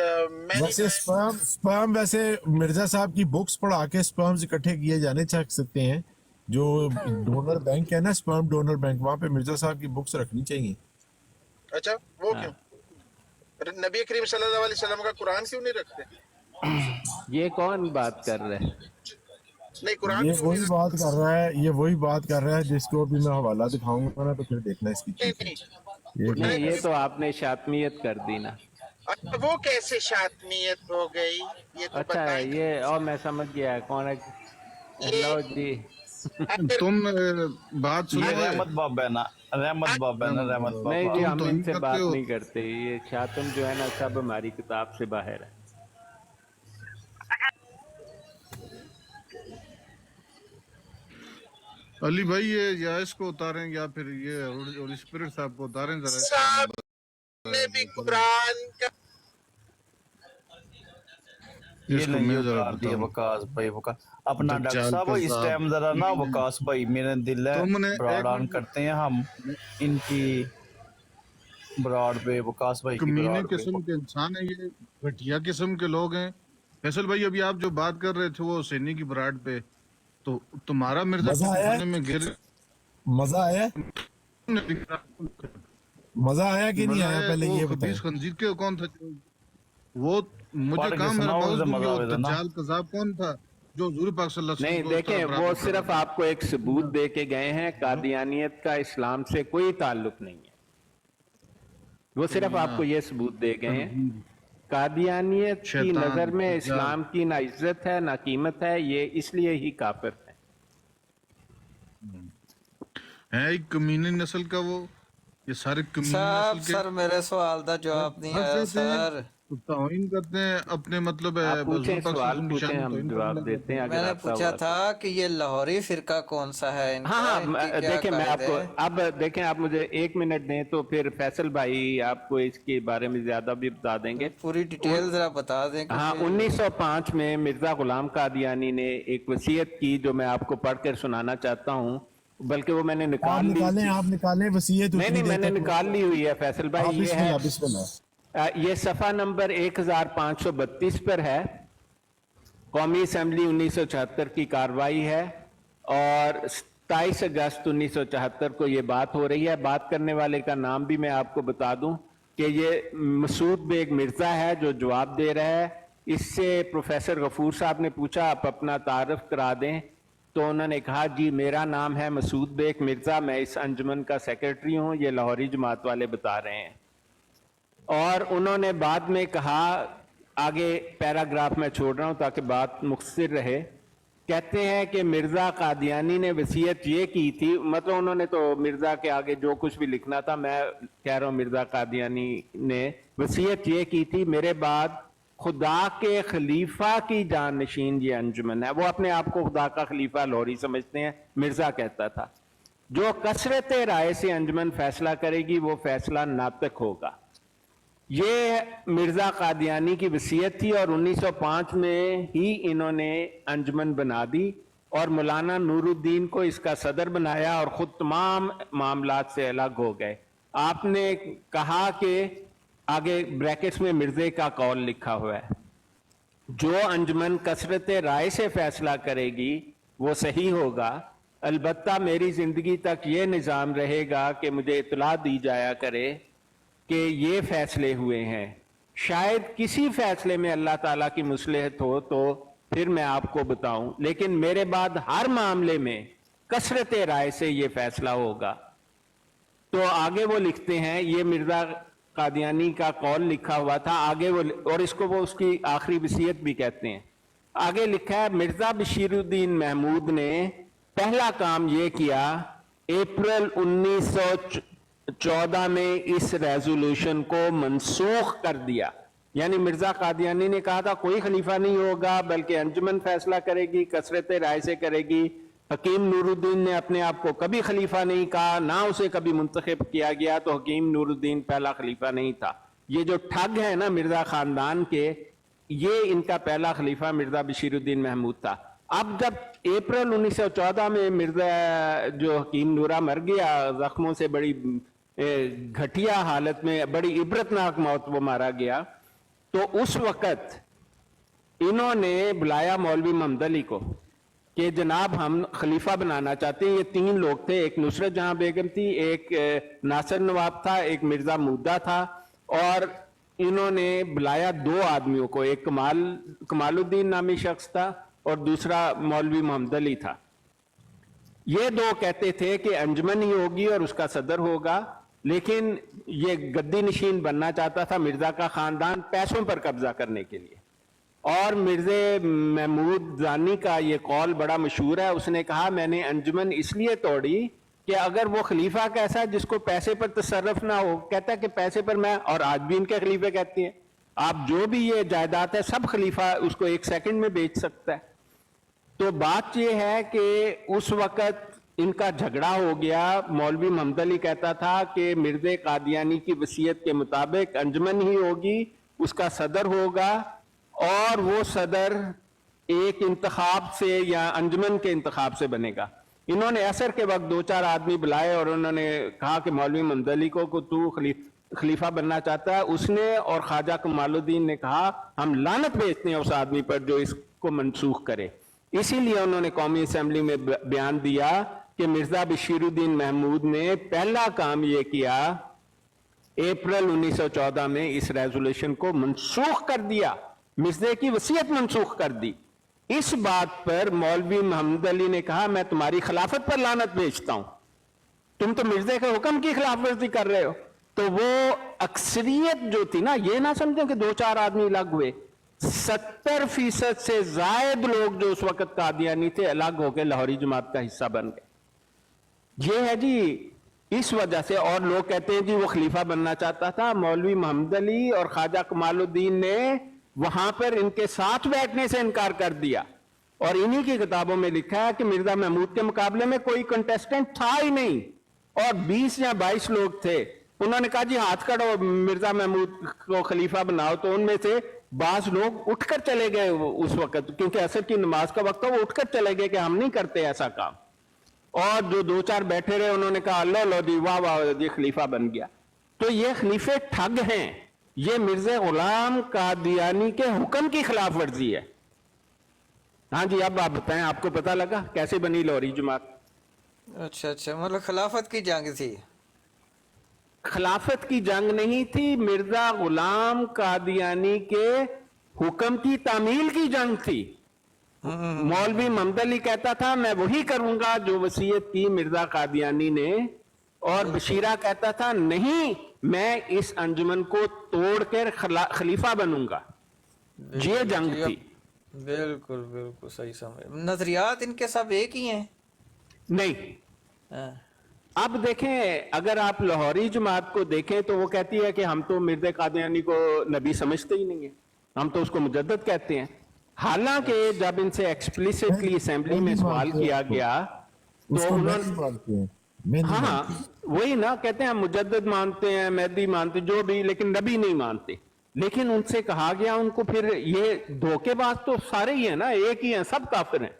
ویسے سپرم ویسے مرزا صاحب کی بکس پڑھا کے سپرمز اکٹھے کیے جانے چاہ سکتے ہیں. جو ڈونر بینک ہے نا, سپرم ڈونر بینک, وہاں پہ مرزا صاحب کی بکس رکھنی چاہیے. اچھا, وہ کیوں؟ نبی کریم صلی اللہ علیہ وسلم کا قرآن کیوں نہیں رکھتے؟ یہ کون بات کر رہے ہیں؟ نہیں, قرآن یہ کیوں وہی نہیں بات کر رہا ہے, یہ وہی بات کر رہا ہے جس کو بھی میں حوالہ دکھاؤں گا نا تو پھر دیکھنا اس کی چیز. رکھتے؟ نہیں, یہ تو آپ نے شاطمیت کر دی نا. اچھا, وہ کیسے شاطمیت ہو گئی یہ تو اچھا بتائیں. یہ, اور میں سمجھ گیا کون ہے. ہیلو جی, تم بات سنو. رحمت بابا ہے نا, رحمت بابا ہے نا, رحمت بابا. نہیں جی, ہم تو ان سے کرتے بات ہو. نہیں کرتے. یہ شاطم جو ہے نا سب ہماری کتاب سے باہر ہے. علی بھائی یہ یا اس کو اتاریں یا پھر یہ ہولی اسپرٹ صاحب کو اتاریں ذرا. صاحب نے بھی قرآن کا یہ نہیں اتار دیا وکاس بھائی. اپنا ڈاکٹر صاحب اس ٹائم ذرا نا وکاس بھائی, میرے دل ہے براڈ آن کرتے ہیں ہم ان کی براڈ پہ, وکاس بھائی کی کمینے براڈ پہ. قسم کے انسان ہیں یہ, گھٹیا قسم کے لوگ ہیں. فیصل بھائی ابھی آپ جو بات کر رہے تھے وہ حسینی کی براڈ پہ, تو تمہارا مرزا مزہ آیا, میں گر مزہ آیا, مزہ آیا کہ نہیں آیا, پہلے یہ بتائیں. خنزیر کے کون تھا وہ, مجھے کہا میرا موز دوں گے, وہ دجال قذاب کون تھا جو حضور پاک صلی اللہ علیہ نہیں وسلم کو اس طرح دیکھیں, برابر وہ کر صرف رہا آپ کو ایک ثبوت دے کے گئے ہیں. قادیانیت کا اسلام سے کوئی تعلق نہیں ہے. وہ صرف آپ کو یہ ثبوت دے گئے ہیں. قادیانیت کی نظر میں اسلام کی نہ عزت ہے نہ قیمت ہے, یہ اس لیے ہی کافر ہے. ایک کمینی نسل کا وہ, یہ سارے کمینی صاحب نسل کے سر میرے سوال دا جواب نہیں آیا سر. توہین کرتے ہیں اپنے, مطلب ہے آپ پوچھیں, حضور پاک سوال صلی اللہ علیہ وسلم کی پوچھیں, شان ہم توہین جواب کرنے دیتے ہیں. لگے. میں نے پوچھا تھا کہ یہ لاہوری فرقہ کون سا ہے ان کا, ہاں ان ہاں, کی کیا دیکھیں میں آپ قائد کو ہے؟ اب دیکھیں, آپ مجھے 1 منٹ دیں تو پھر فیصل بھائی آپ کو اس کے بارے میں زیادہ بھی بتا دیں گے. پوری ڈیٹیل ذرا بتا دیں. ہاں, 1905 میں مرزا غلام قادیانی نے ایک وصیت کی جو میں آپ کو پڑھ کر سنانا چاہتا ہوں, بلکہ وہ میں نے آپ نکالیں وصیت. نہیں, میں نے نکال لی ہوئی ہے فیصل بھائی. یہ ہے, بسم اللہ. یہ صفحہ نمبر 1532 پر ہے. قومی اسمبلی 1974 کی کارروائی ہے, اور 27 اگست 1974 کو یہ بات ہو رہی ہے. بات کرنے والے کا نام بھی میں آپ کو بتا دوں کہ یہ مسعود بیگ مرزا ہے جو جواب دے رہا ہے. اس سے پروفیسر غفور صاحب نے پوچھا آپ اپنا تعارف کرا دیں, تو انہوں نے کہا جی میرا نام ہے مسعود بیگ مرزا, میں اس انجمن کا سیکرٹری ہوں. یہ لاہوری جماعت والے بتا رہے ہیں. اور انہوں نے بعد میں کہا, آگے پیراگراف میں چھوڑ رہا ہوں تاکہ بات مختصر رہے, کہتے ہیں کہ مرزا قادیانی نے وصیت یہ کی تھی, مطلب انہوں نے تو مرزا کے آگے جو کچھ بھی لکھنا تھا, میں کہہ رہا ہوں مرزا قادیانی نے وصیت یہ کی تھی, میرے بعد خدا کے خلیفہ کی جانشین یہ انجمن ہے. وہ اپنے آپ کو خدا کا خلیفہ لاہوری سمجھتے ہیں. مرزا کہتا تھا جو کثرت رائے سے انجمن فیصلہ کرے گی وہ فیصلہ ناطق ہوگا. یہ مرزا قادیانی کی وصیت تھی, اور 1905 میں ہی انہوں نے انجمن بنا دی, اور مولانا نور الدین کو اس کا صدر بنایا, اور خود تمام معاملات سے الگ ہو گئے. آپ نے کہا کہ آگے بریکٹس میں مرزے کا قول لکھا ہوا ہے, جو انجمن کثرت رائے سے فیصلہ کرے گی وہ صحیح ہوگا. البتہ میری زندگی تک یہ نظام رہے گا کہ مجھے اطلاع دی جایا کرے کہ یہ فیصلے ہوئے ہیں. شاید کسی فیصلے میں اللہ تعالیٰ کی مصلحت ہو تو پھر میں آپ کو بتاؤں, لیکن میرے بعد ہر معاملے میں کثرت رائے سے یہ فیصلہ ہوگا. تو آگے وہ لکھتے ہیں, یہ مرزا قادیانی کا قول لکھا ہوا تھا آگے وہ, اور اس کو وہ اس کی آخری وصیت بھی کہتے ہیں. आगे लिखा है मिर्जा बशीरुद्दीन महमूद ने पहला काम ये किया, अप्रैल 1914 में इस रेजोल्यूशन को मनसूख कर दिया। यानी मिर्जा कादियानी ने कहा था कोई खलीफा नहीं होगा बल्कि अंजुमन फैसला करेगी, कसरत राय से करेगी। हकीम नूरुद्दीन ने अपने आप को कभी खलीफा नहीं कहा, ना उसे कभी मुंतखब किया गया, तो हकीम नूरुद्दीन पहला खलीफा नहीं था। ये जो ठग है ना मिर्जा खानदान के, ये इनका पहला खलीफा मिर्जा बशीरुद्दीन महमूद था। अब जब अप्रैल 1914 में मिर्जा जो हकीम नूरा मर गया, जख्मों से बड़ी घटिया हालत में, बड़ी इबरतनाक मौत वो मारा गया, तो उस वक्त इन्होंने बुलाया मौलवी मोहम्मद अली को कि जनाब हम खलीफा बनाना चाहते हैं। ये 3 लोग थे, एक नुसरत जहां बेगम थी, एक नासिर नवाब था, एक मिर्जा मुद्दा था, और इन्होंने बुलाया 2 आदमियों को, एक कमालुद्दीन नामी शख्स था और दूसरा मौलवी मोहम्मद अली था। ये 2 कहते थे कि अंजुमन ही होगी और उसका सदर होगा, लेकिन ये गद्दी नशीन बनना चाहता था मिर्जा का खानदान पैसों पर कब्जा करने के लिए। और मिर्जे महमूद जानी का ये कौल बड़ा मशहूर है, उसने कहा मैंने अंजुमन इसलिए तोड़ी कि अगर वो खलीफा कैसा है जिसको पैसे पर तसर्रफ ना हो, कहता है कि पैसे पर मैं, और आज भी इनके खलीफे कहते हैं आप जो भी ये जायदाद है सब खलीफा उसको 1 सेकंड में बेच सकता है। तो बात ये है कि उस वक्त इनका झगड़ा हो गया। मौलवी मोहम्मद अली कहता था कि मिर्जे कादियानी की वसीयत के मुताबिक अंजुमन ही होगी, उसका सदर होगा, और वो सदर एक इंतखाब से या अंजुमन के इंतखाब से बनेगा। इन्होंने असर के वक्त 2-4 आदमी बुलाए और उन्होंने कहा कि मौलवी मोहम्मद अली को तू खलीफा बनना चाहता है। उसने और ख्वाजा कमालुद्दीन ने कहा हम लानत भेजते हैं उस आदमी पर जो इसको मनसूख करे। इसीलिए उन्होंने कौमी असेंबली में बयान दिया कि मिर्जा बशीरुद्दीन महमूद ने पहला काम यह किया, अप्रैल 1914 में इस रेजोल्यूशन को मनसूख कर दिया, मिर्जे की वसीयत मनसूख कर दी। इस बात पर मौलवी मोहम्मद अली ने कहा मैं तुम्हारी खिलाफत पर लानत भेजता हूं, तुम तो मिर्जे के हुक्म की खिलाफ वर्जी कर रहे हो। तो वो अक्सरियत जो थी ना, ये ना समझो कि 2-4 आदमी अलग हुए, 70% से जायद लोग जो उस वक्त कादियानी थे अलग होकर लाहौरी जमात का हिस्सा बन गए। ये है जी इस वजह से। और लोग कहते हैं जी वो खलीफा बनना चाहता था। मौलवी मोहम्मद अली और ख्वाजा कमालुद्दीन ने वहां पर इनके साथ बैठने से इनकार कर दिया, और इन्हीं की किताबों में लिखा है कि मिर्जा महमूद के मुकाबले में कोई कंटेस्टेंट था ही नहीं, और 20 या 22 लोग थे। उन्होंने कहा जी हाथ करो मिर्जा महमूद को खलीफा बनाओ, तो उनमें से बाज लोग उठकर चले गए उस वक्त, क्योंकि असर की नमाज का वक्त था, वो उठकर चले गए कि हम नहीं करते ऐसा काम। और जो 2-4 बैठे रहे उन्होंने कहा अल्लाह लो जी वाह वाह जी खलीफा बन गया। तो ये खलीफे ठग हैं, ये मिर्जा गुलाम कादियानी के हुक्म की खिलाफ वर्जी है। हाँ जी, अब आप बताएं, आपको पता लगा कैसे बनी लाहौरी जमात? अच्छा, मतलब खिलाफत की जंग थी? खिलाफत की जंग नहीं थी, मिर्जा गुलाम कादियानी के हुक्म की तामील की जंग थी। मौलवी मोहम्मद अली कहता था मैं वही करूंगा जो वसीयत की मिर्जा कादियानी ने, और बशीरा कहता था नहीं मैं इस अंजुमन को तोड़कर खलीफा बनूंगा। ये जंग थी। बिल्कुल बिल्कुल सही समझ। नजरियात इनके सब एक ही हैं? नहीं। अब देखें, अगर आप लाहौरी जमात को देखें तो वो कहती है कि हम तो मिर्जा कादियानी को नबी समझते ही नहीं है, हम तो उसको मुजद्दद कहते हैं। हालांकि जब इनसे एक्सप्लिसिटली असेंबली में सवाल किया गया तो उन्होंने हाँ वही ना कहते हैं हम मुजद्दद मानते हैं, मेहदी मानते, जो भी, लेकिन नबी नहीं मानते। लेकिन उनसे कहा गया उनको, फिर ये धोखेबाज तो सारे ही है ना, एक ही हैं, सब काफिर हैं।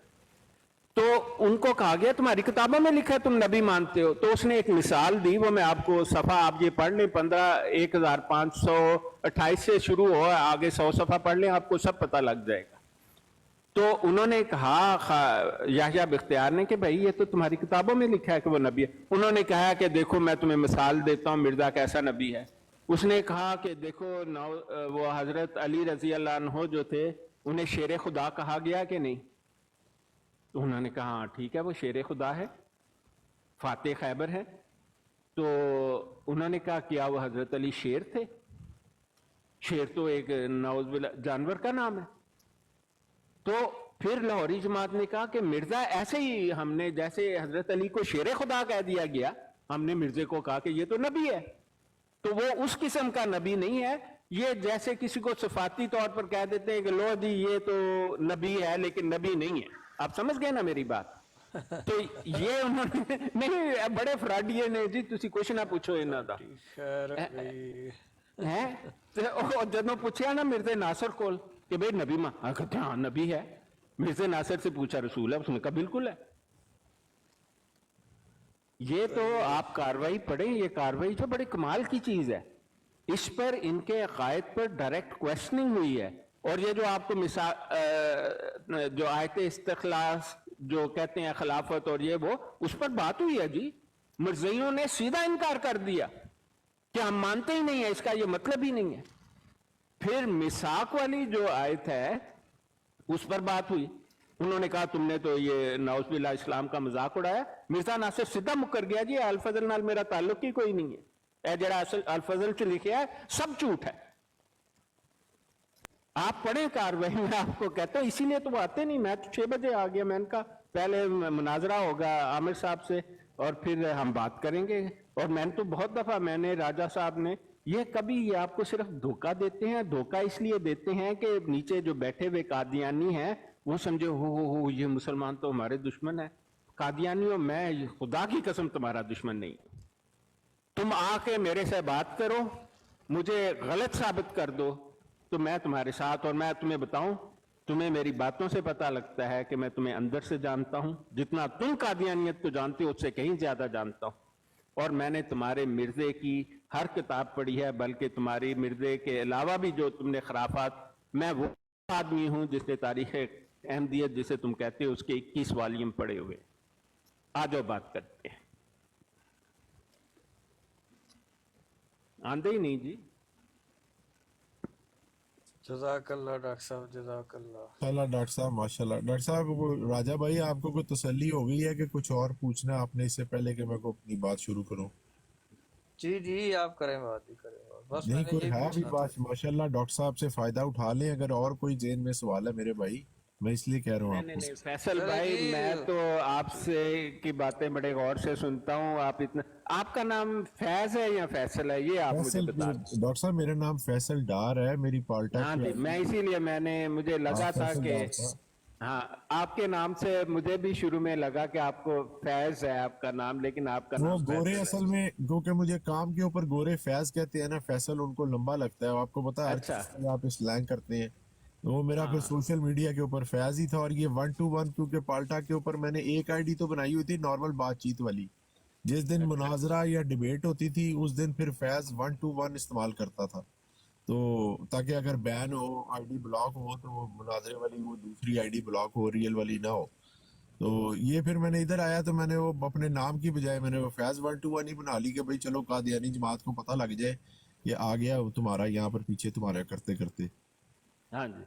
तो उनको कहा गया तुम्हारी किताबों में लिखा है तुम नबी मानते हो। तो उसने एक मिसाल दी, वो मैं आपको सफा आप ये पढ़ लें, 15,528 से शुरू हो, आगे 100 सफा पढ़ लें, आपको सब पता लग जाएगा। तो उन्होंने कहा याह्या बख्तियार ने कि भाई ये तो तुम्हारी किताबों में लिखा है कि वो नबी है। उन्होंने कहा कि देखो मैं तुम्हें मिसाल देता हूं मिर्जा कैसा नबी है। उसने कहा कि देखो वो हजरत अली रजी अल्लाह अन्हो जो थे उन्हें शेर खुदा कहा गया कि नहीं? तो उन्होंने कहा हाँ ठीक है वो शेर खुदा है, फातेह खैबर है। तो उन्होंने कहा क्या वो हजरत अली शेर थे? शेर तो एक नौज़ जानवर का नाम है। तो फिर लाहौरी जमात ने कहा कि मिर्जा ऐसे ही हमने जैसे हजरत अली को शेर खुदा कह दिया गया, हमने मिर्जे को कहा कि ये तो नबी है, तो वो उस किस्म का नबी नहीं है। ये जैसे किसी को सिफाती तौर पर कह देते हैं कि लो जी ये तो नबी है लेकिन नबी नहीं है। आप समझ गए ना मेरी बात? तो ये उन्होंने नहीं, बड़े फ्रॉडिये ने जी, तुसी कुछ ना पूछो इन्हां दा है। तो जदों पूछया ना मिर्जे नासर कोल कि भाई नबी मां, कहते हाँ नबी है। मिर्जे नासर से पूछा रसूल है, उसने कहा बिल्कुल है। ये तो आप कार्रवाई पढ़ें, ये कार्रवाई जो बड़े कमाल की चीज है, इस पर इनके अकायद पर डायरेक्ट क्वेश्चनिंग हुई है। और ये जो आपको मिसाल जो आयत इस्तखलास जो कहते हैं खिलाफत और ये वो, उस पर बात हुई है जी। मिर्जियों ने सीधा इनकार कर दिया कि हम मानते ही नहीं है, इसका ये मतलब ही नहीं है। फिर मिसाक वाली जो आयत है उस पर बात हुई, उन्होंने कहा तुमने तो ये नाउज़ुबिल्लाह इस्लाम का मजाक उड़ाया। मिर्जा नासिर सीधा मुकर गया जी, अल-फजल नाल मेरा ताल्लुक ही कोई नहीं है, ए जरा अल-फजल च लिखा है सब झूठ है। आप पढ़े कार्रवाई में, आपको कहते हैं, इसीलिए तो वो आते नहीं। मैं तो 6 बजे आ गया, मैंने कहा पहले मुनाजरा होगा आमिर साहब से और फिर हम बात करेंगे। और मैंने तो बहुत दफा, मैंने राजा साहब ने ये कभी, ये आपको सिर्फ धोखा देते हैं, धोखा इसलिए देते हैं कि नीचे जो बैठे हुए कादियानी हैं वो समझे हो ये मुसलमान तो हमारे दुश्मन है। कादियानियों, मैं खुदा की कसम तुम्हारा दुश्मन नहीं। तुम आके मेरे से बात करो, मुझे गलत साबित कर दो तो मैं तुम्हारे साथ। और मैं तुम्हें बताऊं, तुम्हें मेरी बातों से पता लगता है कि मैं तुम्हें अंदर से जानता हूं। जितना तुम कादियानियत को जानते हो उससे कहीं ज्यादा जानता हूं। और मैंने तुम्हारे मिर्जे की हर किताब पढ़ी है, बल्कि तुम्हारी मिर्जे के अलावा भी जो तुमने खराफात, मैं वो आदमी हूं जिसने तारीख अहमदियत जिसे तुम कहते हो उसके 21 वॉल्यूम पढ़े हुए। आ जाओ बात करते हैं। आंदे ही नहीं जी। जज़ाकल्लाह डॉक्टर साहब, जज़ाकल्लाह। माशाल्लाह डॉक्टर साहब, माशाल्लाह डॉक्टर साहब। वो राजा भाई, आपको कोई तसल्ली हो गई है कि कुछ और पूछना आपने इससे पहले कि मैं को अपनी बात शुरू करूं? जी जी, आप करें बात ही करें बात। बस नहीं, मैंने कोई ये है भी पूछना था। बात? माशाल्लाह डॉक्टर साहब से फायदा उठा लें, अगर और कोई जेन में सवाल है मेरे भाई, मैं इसलिए कह रहा हूँ नहीं आपको। नहीं फैसल चलो भाई, जी। मैं तो आपसे की बातें बड़े गौर से सुनता हूँ। आप इतना, आपका नाम फैज है या फैसल है, ये आप मुझे फैसल, बता दें। डॉक्टर साहब मेरा नाम फैसल डार है, मेरी पाल्टा हाँ की जी, मैं इसीलिए मुझे लगा था फैसल कि डार था। हाँ, आपके नाम से मुझे भी शुरू में लगा कि आपको फैज है आपका नाम, लेकिन आपका वो नाम गोरे फैसल है। असल में, क्योंकि मुझे काम के ऊपर गोरे फैज कहते हैं ना, फैसल उनको लंबा लगता है। आपको पता है हर अच्छा। चीज़ में आप स्लैंग करते हैं। तो वो मेरा फिर सोशल मीडिया के ऊपर फैज ही था। और ये 1 to 1, क्योंकि पाल्टा के ऊपर मैंने एक आईडी तो बनाई हुई थी नॉर्मल बातचीत वाली, जिस दिन मुनाजरा या डिबेट होती थी उस दिन फिर फैज 1 to 1 इस्तेमाल करता था, तो ताकि अगर बैन हो, आईडी ब्लॉक हो, तो वो मुनाजरे वाली वो दूसरी आईडी ब्लॉक हो, रियल वाली ना हो। तो ये फिर मैंने इधर आया तो मैंने वो अपने नाम की बजाय मैंने वो फैज 1 to 1 ही बना ली कि भाई चलो कादियानी जमात को पता लग जाए कि आ गया वो तुम्हारा यहाँ पर पीछे तुम्हारा करते करते। हाँ जी।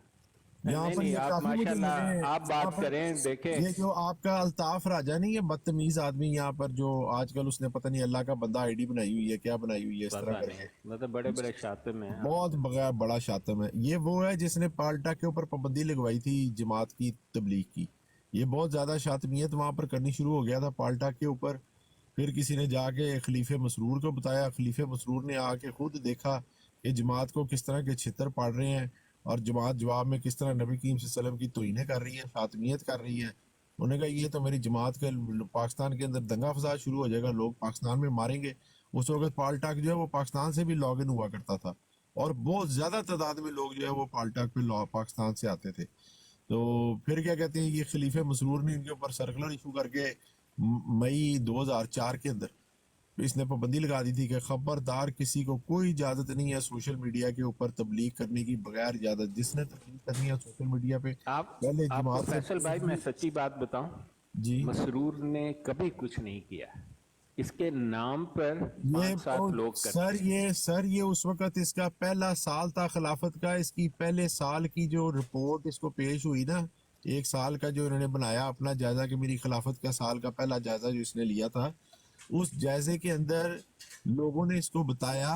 यहाँ नहीं पर नहीं, ये आप काफी मुझे माशाल्लाह लगे आप यहाँ बात पर, करें। देखें, ये जो आपका अल्ताफ राजा नहीं, ये बदतमीज आदमी यहाँ पर जो आजकल उसने पता नहीं अल्लाह का बंदा आईडी बनाई हुई है, क्या बनाई हुई है इस तरह पता नहीं, करके, मतलब बड़े बड़े शातिम हैं। बहुत बड़ा शातिम है। ये वो है जिसने पाल्टा के ऊपर पाबंदी लगवाई थी जमात की तबलीग की। ये बहुत ज्यादा शातमियत वहां पर करनी शुरू हो गया था पाल्टा के ऊपर। फिर किसी ने जाके खलीफे मसरूर को बताया, खलीफे मसरूर ने आके खुद देखा कि जमात को किस तरह के छितर पड़ रहे हैं और जमात जवाब में किस तरह नबी करीम सल्लल्लाहु अलैहि वसल्लम की तौहीनें कर रही है, शातमियत कर रही है। उन्होंने कहा ये तो मेरी जमात के पाकिस्तान के अंदर दंगा फसाद शुरू हो जाएगा, लोग पाकिस्तान में मारेंगे। उस वक्त पाल्टाक जो है वो पाकिस्तान से भी लॉग इन हुआ करता था और बहुत ज्यादा तादाद में लोग जो है वो पाल्टाक पे पाकिस्तान से आते थे। तो फिर क्या कहते हैं, ये खलीफे मसरूर ने इनके ऊपर सर्कुलर इशू करके मई 2004 के अंदर इसने पाबंदी लगा दी थी कि खबरदार किसी को कोई इजाजत नहीं है सोशल मीडिया के ऊपर तबलीग करने की बगैर इजाजत। जिसने तबलीग करनी है सोशल मीडिया पे आप पहले आपको जमात से फैसल भाई मैं सच्ची बात बताऊं, जी। मसरूर ने कभी कुछ नहीं किया, इसके नाम पर ये 5-7 लोग करते सर ये उस वक्त इसका पहला साल था खिलाफत का। इसकी पहले साल की जो रिपोर्ट इसको पेश हुई ना, 1 साल का जो इन्होंने बनाया अपना जायजा कि मेरी खिलाफत का साल का पहला जायजा जो इसने लिया था, उस जायजे के अंदर लोगों ने इसको बताया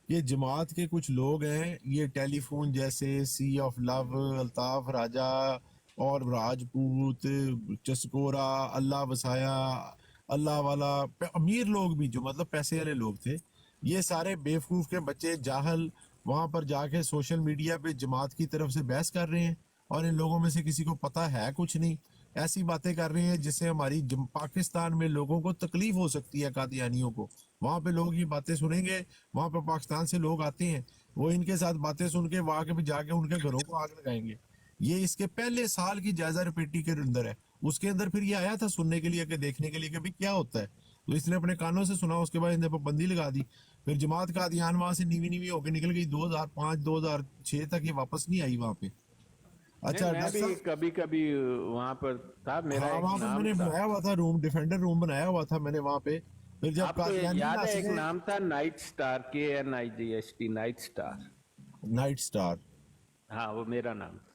कि जमात के कुछ लोग हैं, ये टेलीफोन जैसे सी ऑफ लव, अल्ताफ राजा, اور راجپوت، چسکورا، اللہ وسایا، اللہ والا، امیر لوگ بھی جو مطلب پیسے والے لوگ تھے، یہ سارے بیوقوف کے بچے جاہل وہاں پر جا کے سوشل میڈیا پہ جماعت کی طرف سے بحث کر رہے ہیں، اور ان لوگوں میں سے کسی کو پتہ ہے کچھ نہیں، ایسی باتیں کر رہے ہیں جس سے ہماری پاکستان میں لوگوں کو تکلیف ہو سکتی ہے، قادیانیوں کو۔ وہاں پہ لوگ یہ باتیں سنیں گے، وہاں پہ پاکستان سے لوگ آتے ہیں، وہ ان کے ساتھ باتیں سن کے وہاں کے جا کے ان کے گھروں کو آگ لگائیں گے۔ یہ اس کے پہلے سال کی جائزہ رپیٹی کے اندر ہے، اس کے اندر پھر یہ آیا تھا سننے کے لیے کہ دیکھنے کے لیے کہ بھی کیا ہوتا ہے، تو اس نے اپنے کانوں سے سنا، اس کے بعد انہیں پابندی لگا دی۔ پھر جماعت قادیان وہاں سے نیوی نیوی ہو کے نکل گئی، 2005 2006 تک یہ واپس نہیں آئی وہاں پہ۔ اچھا میں ڈاکٹر بھی صاحب، کبھی کبھی وہاں پر تھا، میرا ہاں ایک وہاں پہ میں نام نے تھا، بنایا ہوا تھا روم، ڈیفینڈر روم بنایا ہوا تھا میں نے وہاں پہ۔ پھر جب آپ کو قادیانی یاد ہے ایک ناصریں، نام تھا night star, KNIGST، night star, night star, ہاں وہ میرا نام تھا۔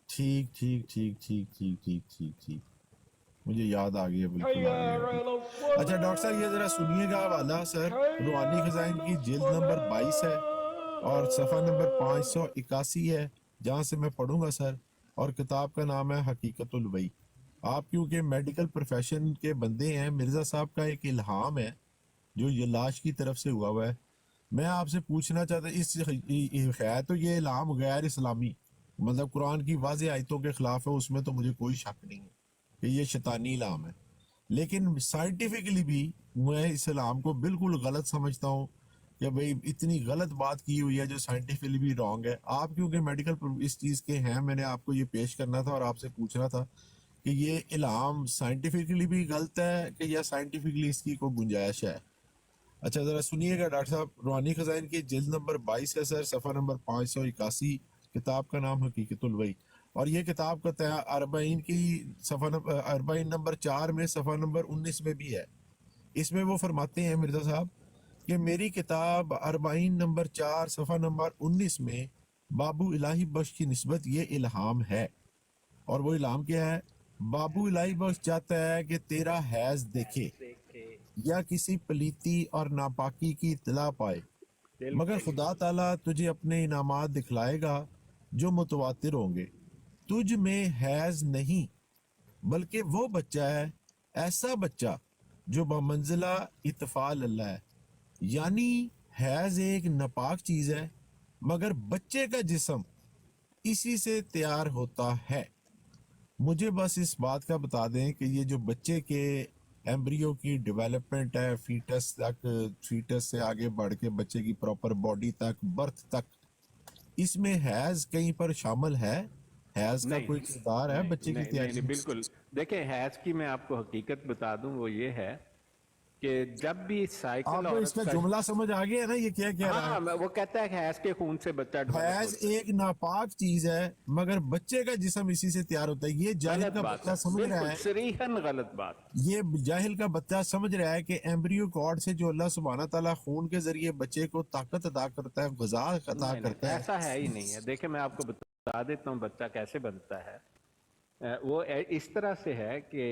ٹھیک ٹھیک ٹھیک ٹھیک ٹھیک ٹھیک ٹھیک ٹھیک، مجھے یاد آ گیا، بالکل آ گیا۔ اچھا ڈاکٹر صاحب یہ ذرا سنیے گا حوالہ سر، روحانی خزائن کی جلد نمبر 22 ہے اور صفحہ نمبر 581 ہے، جہاں سے میں پڑھوں گا سر، اور کتاب کا نام ہے حقیقت الوحی۔ آپ کیونکہ میڈیکل پروفیشن کے بندے ہیں، مرزا صاحب کا ایک الہام ہے جو یہ لاش کی طرف سے ہوا ہوا ہے، میں آپ سے پوچھنا چاہتا ہوں، اس ہے تو یہ الہام غیر اسلامی، مطلب قرآن کی واضح آیتوں کے خلاف ہے، اس میں تو مجھے کوئی شک نہیں ہے کہ یہ شیطانی الہام ہے، لیکن سائنٹیفکلی بھی میں اس الہام کو بالکل غلط سمجھتا ہوں کہ بھئی اتنی غلط بات کی ہوئی ہے جو سائنٹیفکلی بھی رانگ ہے۔ آپ کیونکہ میڈیکل اس چیز کے ہیں، میں نے آپ کو یہ پیش کرنا تھا اور آپ سے پوچھنا تھا کہ یہ الہام سائنٹیفکلی بھی غلط ہے کہ یا سائنٹیفکلی اس کی کوئی گنجائش ہے۔ اچھا ذرا سنیے گا ڈاکٹر صاحب، روحانی خزائن کی جلد نمبر 22 ہے سر، صفحہ نمبر 581، کتاب کا نام حقیقت الوحی، اور یہ کتاب کا اربعین کی صفحہ اربعین نمبر 4 میں صفحہ نمبر 19 میں بھی ہے۔ اس میں وہ فرماتے ہیں مرزا صاحب کہ میری کتاب اربعین نمبر 4 صفحہ نمبر 19 میں بابو الہی بخش کی نسبت یہ الہام ہے، اور وہ الہام کیا ہے؟ بابو الہی بخش چاہتا ہے کہ تیرا حیض دیکھے یا کسی پلیتی اور ناپاکی کی اطلاع پائے، مگر خدا تعالیٰ تجھے اپنے انعامات دکھلائے گا جو متواتر ہوں گے۔ تجھ میں حیض نہیں، بلکہ وہ بچہ ہے، ایسا بچہ جو بمنزلہ اطفال اللہ ہے، یعنی حیض ایک ناپاک چیز ہے، مگر بچے کا جسم اسی سے تیار ہوتا ہے۔ مجھے بس اس بات کا بتا دیں کہ یہ جو بچے کے ایمبریو کی ڈیولپمنٹ ہے، فیٹس تک، فیٹس سے آگے بڑھ کے بچے کی پراپر باڈی تک، برتھ تک، اس میں حیض کہیں پر شامل ہے؟ حیض کا کوئی کردار ہے بچے کی تیاری نہیں میں؟ بالکل، دیکھیں حیض کی میں آپ کو حقیقت بتا دوں، وہ یہ ہے کہ جب بھی سائیکل آپ کو اس کا جملہ سمجھ آ گیا نا یہ کیا کہہ رہا ہے؟ ہاں وہ کہتا ہے کہ حیض کے خون سے بچہ ڈیولپ حیض ہوتا ہے، ایک ناپاک چیز ہے، مگر بچے کا جسم اسی سے تیار ہوتا ہے۔ یہ جاہل غلط کا بات بچہ ہے، سمجھ رہا بالکل ہے، صریحاً غلط بات۔ یہ جاہل کا بچہ سمجھ رہا ہے کہ ایمبریو کارڈ سے جو اللہ سبحانہ تعالیٰ خون کے ذریعے بچے کو طاقت عطا کرتا ہے، غذا عطا نہیں کرتا ہے۔ ایسا ہے ہی نہیں ہے، دیکھیں میں آپ کو بتا دیتا ہوں بچہ کیسے بنتا ہے۔ وہ اس طرح سے ہے کہ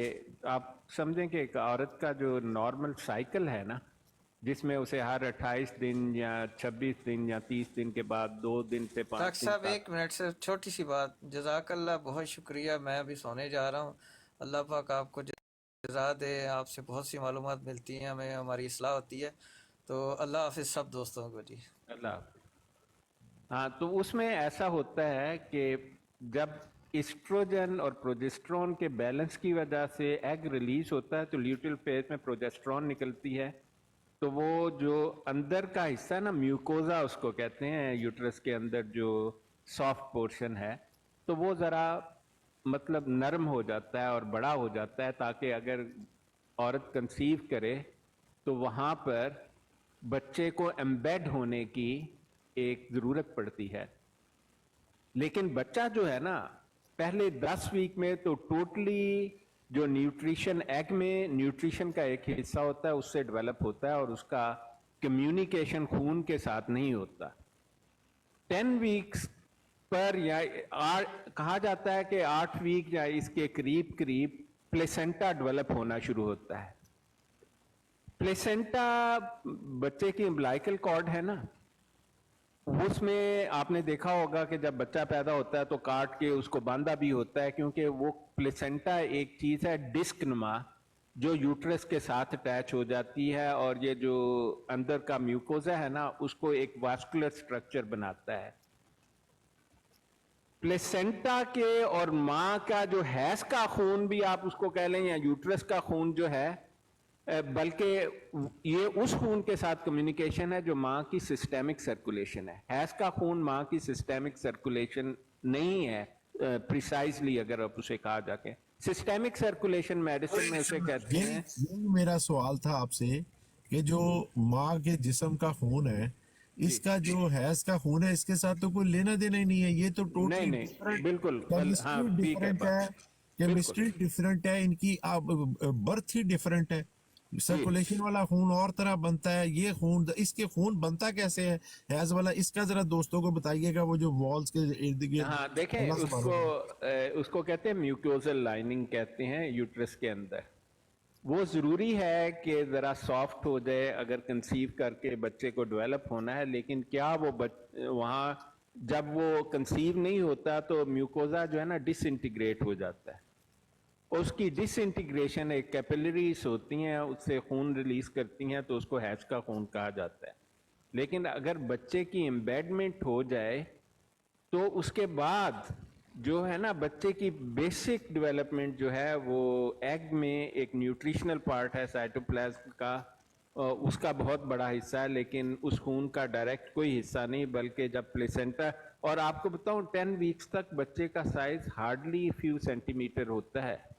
آپ سمجھیں کہ ایک عورت کا جو نارمل سائیکل ہے نا، جس میں اسے ہر 28 دن یا 26 دن یا 30 دن کے بعد 2 دن سے 5 ڈاکٹر دن صاحب تک، ایک منٹ سے چھوٹی سی بات، جزاک اللہ، بہت شکریہ، میں ابھی سونے جا رہا ہوں، اللہ پاک آپ کو جزا دے، آپ سے بہت سی معلومات ملتی ہیں ہمیں، ہماری اصلاح ہوتی ہے، تو اللہ حافظ سب دوستوں کو جی۔ اللہ حافظ۔ ہاں تو اس میں ایسا ہوتا ہے کہ جب ایسٹروجن اور پروجسٹرون کے بیلنس کی وجہ سے ایگ ریلیز ہوتا ہے تو لیوٹیل فیز میں پروجسٹرون نکلتی ہے، تو وہ جو اندر کا حصہ نا، میوکوزا اس کو کہتے ہیں، یوٹرس کے اندر جو سافٹ پورشن ہے، تو وہ ذرا مطلب نرم ہو جاتا ہے اور بڑا ہو جاتا ہے، تاکہ اگر عورت کنسیو کرے تو وہاں پر بچے کو ایمبیڈ ہونے کی ایک ضرورت پڑتی ہے۔ لیکن بچہ جو ہے نا پہلے 10 ویک میں تو ٹوٹلی جو نیوٹریشن ایگ میں نیوٹریشن کا ایک حصہ ہوتا ہے اس سے ڈیولپ ہوتا ہے، اور اس کا کمیونیکیشن خون کے ساتھ نہیں ہوتا۔ 10 ویکس پر یا کہا جاتا ہے کہ 8 ویک یا اس کے قریب قریب پلیسنٹا ڈیولپ ہونا شروع ہوتا ہے۔ پلیسنٹا بچے کی امبلائکل کارڈ ہے نا، उसमें आपने देखा होगा कि जब बच्चा पैदा होता है तो काट के उसको बांधा भी होता है, क्योंकि वो प्लेसेंटा एक चीज है डिस्क नुमा जो यूट्रस के साथ अटैच हो जाती है, और ये जो अंदर का म्यूकोजा है ना उसको एक वास्कुलर स्ट्रक्चर बनाता है। प्लेसेंटा के और माँ का जो हैज का खून भी आप उसको कह लें या यूट्रस का खून जो है, बल्कि ये उस खून के साथ कम्युनिकेशन है जो माँ की सिस्टेमिक सर्कुलेशन है। हैज का खून माँ की सिस्टेमिक सर्कुलेशन नहीं है प्रिसाइजली, अगर आप उसे कहा जाके सिस्टेमिक सर्कुलेशन मेडिसिन में उसे कहते हैं। यही मेरा सवाल था आपसे कि जो माँ के जिस्म का खून है, इसका जो हैज का खून है, इसके साथ तो कोई लेना देना ही नहीं है। ये तो नहीं नहीं टोटली बिल्कुल, हाँ केमिस्ट्री ठीक है डिफरेंट है, केमिस्ट्री डिफरेंट है, इनकी बर्थ ही डिफरेंट है। सर्कुलेशन वाला खून और तरह बनता है, ये खून, इसके खून बनता कैसे है हैज वाला, इसका जरा दोस्तों को बताइएगा। वो जो वॉल्स के इर्द गिर्द, हाँ देखें उसको कहते हैं म्यूकोजल लाइनिंग कहते हैं यूट्रस के अंदर। वो जरूरी है कि जरा सॉफ्ट हो जाए अगर कंसीव करके बच्चे को डेवलप होना है, लेकिन क्या वो वहाँ जब वो कंसीव नहीं होता तो म्यूकोजा जो है ना डिसइंटीग्रेट हो जाता है। उसकी डिसइंटीग्रेशन एक कैपिलरीज होती हैं, उससे खून रिलीज करती हैं, तो उसको हैज का खून कहा जाता है। लेकिन अगर बच्चे की एम्बेडमेंट हो जाए तो उसके बाद जो है ना बच्चे की बेसिक डेवलपमेंट जो है वो एग में एक न्यूट्रिशनल पार्ट है साइटोप्लाज्म का, उसका बहुत बड़ा हिस्सा है, लेकिन उस खून का डायरेक्ट कोई हिस्सा नहीं, बल्कि जब प्लेसेंटा, और आपको बताऊं 10 वीक्स तक बच्चे का साइज हार्डली फ्यू सेंटीमीटर होता है,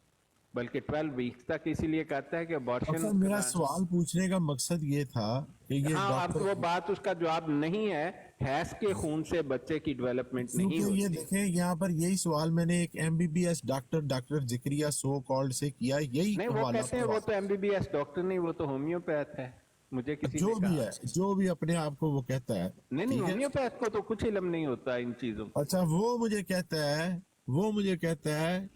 बल्कि 12 वीक्स तक। इसीलिए कहता है कि अबॉर्शन। मेरा सवाल पूछने का मकसद ये था कि ये हाँ, अब वो बात उसका जवाब नहीं है, हैज के खून से बच्चे की डेवलपमेंट नहीं होती। ये देखें यहाँ पर यही सवाल मैंने एक MBBS doctor Zakariya so called से किया, यही नहीं वो कहते हैं वो तो एमबीबीएस डॉक्टर नहीं, वो तो होम्योपैथ है। मुझे किसी जो ने भी कहा है, जो भी अपने आप को वो कहता है, नहीं होम्योपैथ को तो कुछ इल्म नहीं होता इन चीजों। अच्छा वो मुझे कहता है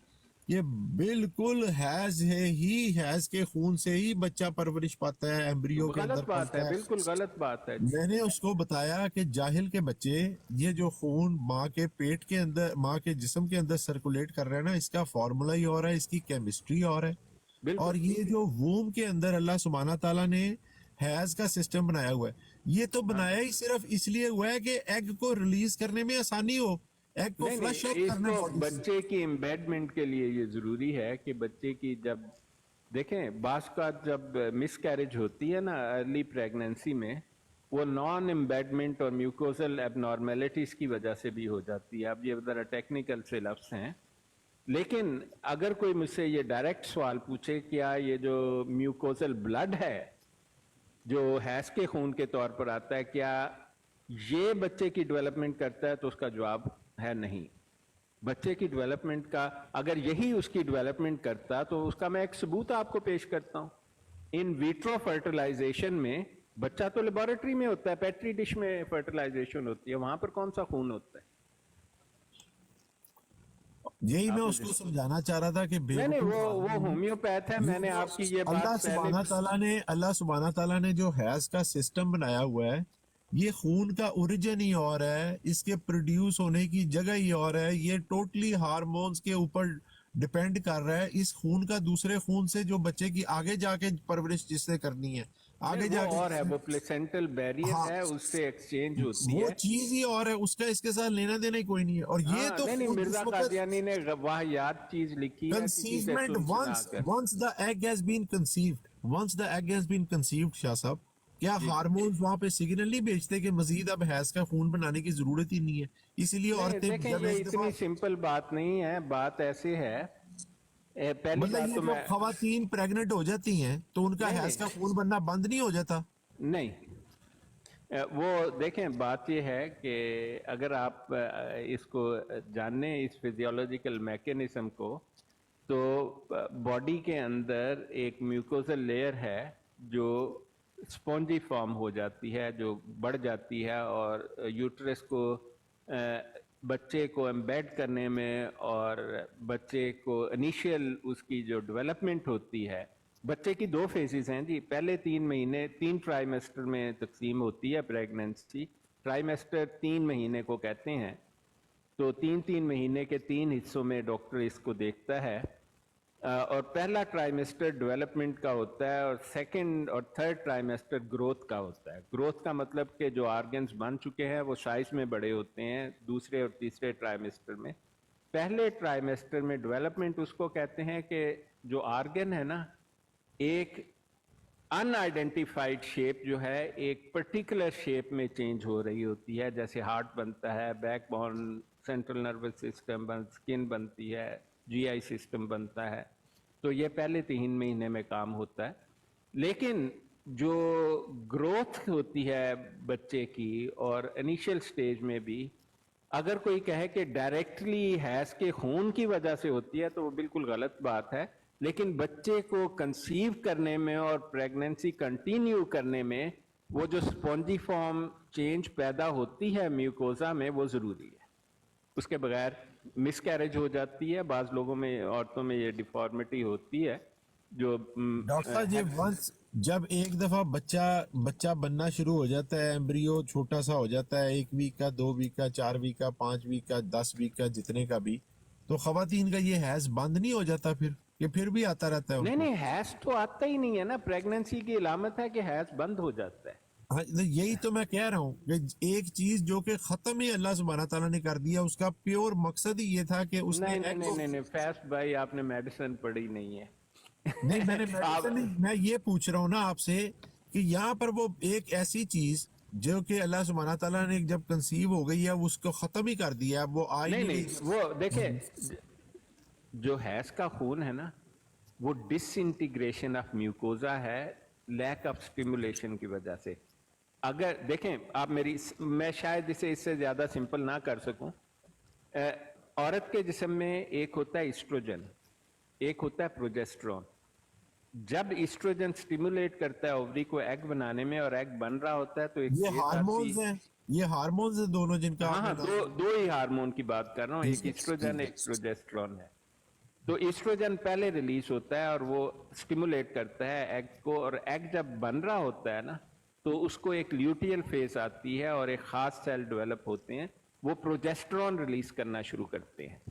ये बिल्कुल हैज है ही, हैज के खून से ही बच्चा परवरिश पाता है, एम्ब्रियो के अंदर गलत बात है, बिल्कुल गलत बात है। मैंने उसको बताया कि जाहिल के बच्चे ये जो खून माँ के पेट के अंदर, माँ के जिस्म के अंदर सर्कुलेट कर रहे हैं ना, इसका फॉर्मूला ही और है, इसकी केमिस्ट्री और है। और ये जो वूम के अंदर अल्लाह सुब्हाना ताला ने हैज का सिस्टम बनाया हुआ है, ये तो बनाया ही सिर्फ इसलिए हुआ है कि एग को रिलीज करने में आसानी हो, एग को फ्लश आउट करने में। बच्चे की एम्बेडमेंट के लिए ये जरूरी है कि बच्चे की जब देखें बास का जब मिस कैरेज होती है ना अर्ली प्रेगनेंसी में, वो नॉन एम्बेडमेंट और म्यूकोजल एबनॉर्मेलिटीज की वजह से भी हो जाती है। अब ये जरा टेक्निकल से लफ्ज हैं, लेकिन अगर कोई मुझसे ये डायरेक्ट सवाल पूछे क्या ये जो म्यूकोजल ब्लड है जो हैज के खून के तौर पर आता है, क्या ये बच्चे की डेवलपमेंट करता है, तो उसका जवाब है नहीं। बच्चे की डेवलपमेंट का अगर यही उसकी डेवलपमेंट करता तो उसका मैं एक सबूत आपको पेश करता हूं। इन विट्रो फर्टिलाइजेशन में बच्चा तो लेबोरेटरी में होता है, पेट्री डिश में फर्टिलाइजेशन होती है, वहां पर कौन सा खून होता है? यही मैं उसको समझाना चाह रहा था कि नहीं वो होम्योपैथ है। मैंने आपकी ये बात अल्लाह सुब्हाना ताला ने जो हैज का सिस्टम बनाया हुआ है, ये खून का ओरिजिन ही और है, इसके प्रोड्यूस होने की जगह ही और है, ये टोटली हार्मोन्स के ऊपर डिपेंड कर रहा है। इस खून का दूसरे खून से जो बच्चे की आगे जाके परवरिश जिससे करनी है, आगे जाके और है वो प्लेसेंटल बैरियर है, उससे एक्सचेंज होती है, वो चीज ही और है, उसका इसके साथ लेना देना ही कोई नहीं है। और ये तो नहीं मिर्जा कादियानी ने वाहियात चीज लिखी है, कंसीवमेंट once the egg has been conceived Shah साहब, क्या हार्मोन्स वहां पे सिग्नल नहीं भेजते कि मजीद अब हैज का खून बनाने की जरूरत ही नहीं है? इसीलिए औरतें ये इतनी सिंपल बात नहीं है। बात ऐसे है, पहली बात तो मैं खवातीन प्रेग्नेंट हो जाती हैं तो उनका हैज का खून बनना बंद नहीं हो जाता? नहीं, वो देखें बात ये है कि अगर आप इसको जानने इस फिजियोलॉजिकल मैकेनिज्म को, तो बॉडी के अंदर एक म्यूकोजल लेयर है जो स्पॉन्जी फॉर्म हो जाती है, जो बढ़ जाती है और यूट्रस को बच्चे को एम्बेड करने में और बच्चे को इनिशियल उसकी जो डेवलपमेंट होती है, बच्चे की 2 फेजेस हैं जी। पहले 3 महीने 3 ट्राइमेस्टर में तकसीम होती है प्रेगनेंसी, ट्राइमेस्टर 3 महीने को कहते हैं, तो 3-3 महीने के 3 हिस्सों में डॉक्टर इसको देखता है। और पहला ट्राइमेस्टर डेवलपमेंट का होता है और सेकंड और थर्ड ट्राइमेस्टर ग्रोथ का होता है। ग्रोथ का मतलब कि जो ऑर्गन्स बन चुके हैं वो साइज में बड़े होते हैं दूसरे और तीसरे ट्राइमेस्टर में। पहले ट्राइमेस्टर में डेवलपमेंट उसको कहते हैं कि जो ऑर्गन है ना, एक अनआइडेंटिफाइड शेप जो है एक पर्टिकुलर शेप में चेंज हो रही होती है, जैसे हार्ट बनता है, backbone, central nervous system skin बनती है, जीआई सिस्टम बनता है। तो ये पहले 3 महीने में काम होता है। लेकिन जो ग्रोथ होती है बच्चे की और इनिशियल स्टेज में भी, अगर कोई कहे कि डायरेक्टली हैज़ के खून की वजह से होती है तो वो बिल्कुल गलत बात है। लेकिन बच्चे को कंसीव करने में और प्रेगनेंसी कंटिन्यू करने में वो जो स्पॉन्जी फॉर्म चेंज पैदा होती है म्यूकोजा में, वो ज़रूरी है। उसके बगैर मिसकैरेज हो जाती है, बाज़ लोगों में, औरतों में ये डिफॉर्मिटी होती है। जो डॉक्टर साहब जी, वंस जब एक दफा बच्चा बनना शुरू हो जाता है, एम्ब्रियो छोटा सा हो जाता है, 1 वीक का, 2 वीक का, 4 वीक का, 5 वीक का, 10 वीक का, जितने का भी, तो खवातीन का ये हैज बंद नहीं हो जाता फिर, ये फिर भी आता रहता है? नहीं, हैज तो आता ही नहीं है ना। प्रेगनेंसी की अलामत है कि हैज बंद हो जाता है। हाँ, यही तो मैं कह रहा हूँ कि एक चीज जो कि खत्म ही अल्लाह सुब्हानहू तआला ने कर दिया, उसका प्योर मकसद ही ये था कि उसने नहीं, फैस्ट भाई, आपने मेडिसिन पढ़ी नहीं है। नहीं, मैंने मेडिसिन नहीं, मैं ये पूछ रहा हूँ ना आपसे कि यहाँ पर वो एक ऐसी चीज जो कि अल्लाह सुब्हानहू तआला ने जब कंसीव हो गई है उसको खत्म ही कर दिया, वो आई नहीं, वो देखिए, जो हैज का खून है ना, वो डिसइंटीग्रेशन ऑफ म्यूकोजा है, लैक ऑफ स्टिमुलेशन की वजह से। अगर देखें आप मैं शायद इसे इससे ज्यादा सिंपल ना कर सकूं। औरत के जिस्म में एक होता है ईस्ट्रोजन, एक होता है प्रोजेस्टेरोन। जब ईस्ट्रोजन स्टिमुलेट करता है ओवरी को एग बनाने में और एग बन रहा होता है, तो ये हार्मोन्स हैं, ये हार्मोन्स हैं दोनों जिनका। हाँ, दो ही हार्मोन की बात कर रहा हूँ, एक ईस्ट्रोजन एक प्रोजेस्टेरोन है। तो ईस्ट्रोजन पहले रिलीज होता है और वो स्टिमुलेट करता है एग को, और एग जब बन रहा होता है ना, तो उसको एक ल्यूटियल फेज आती है और एक खास सेल डेवलप होते हैं, वो प्रोजेस्टेरोन रिलीज करना शुरू करते हैं।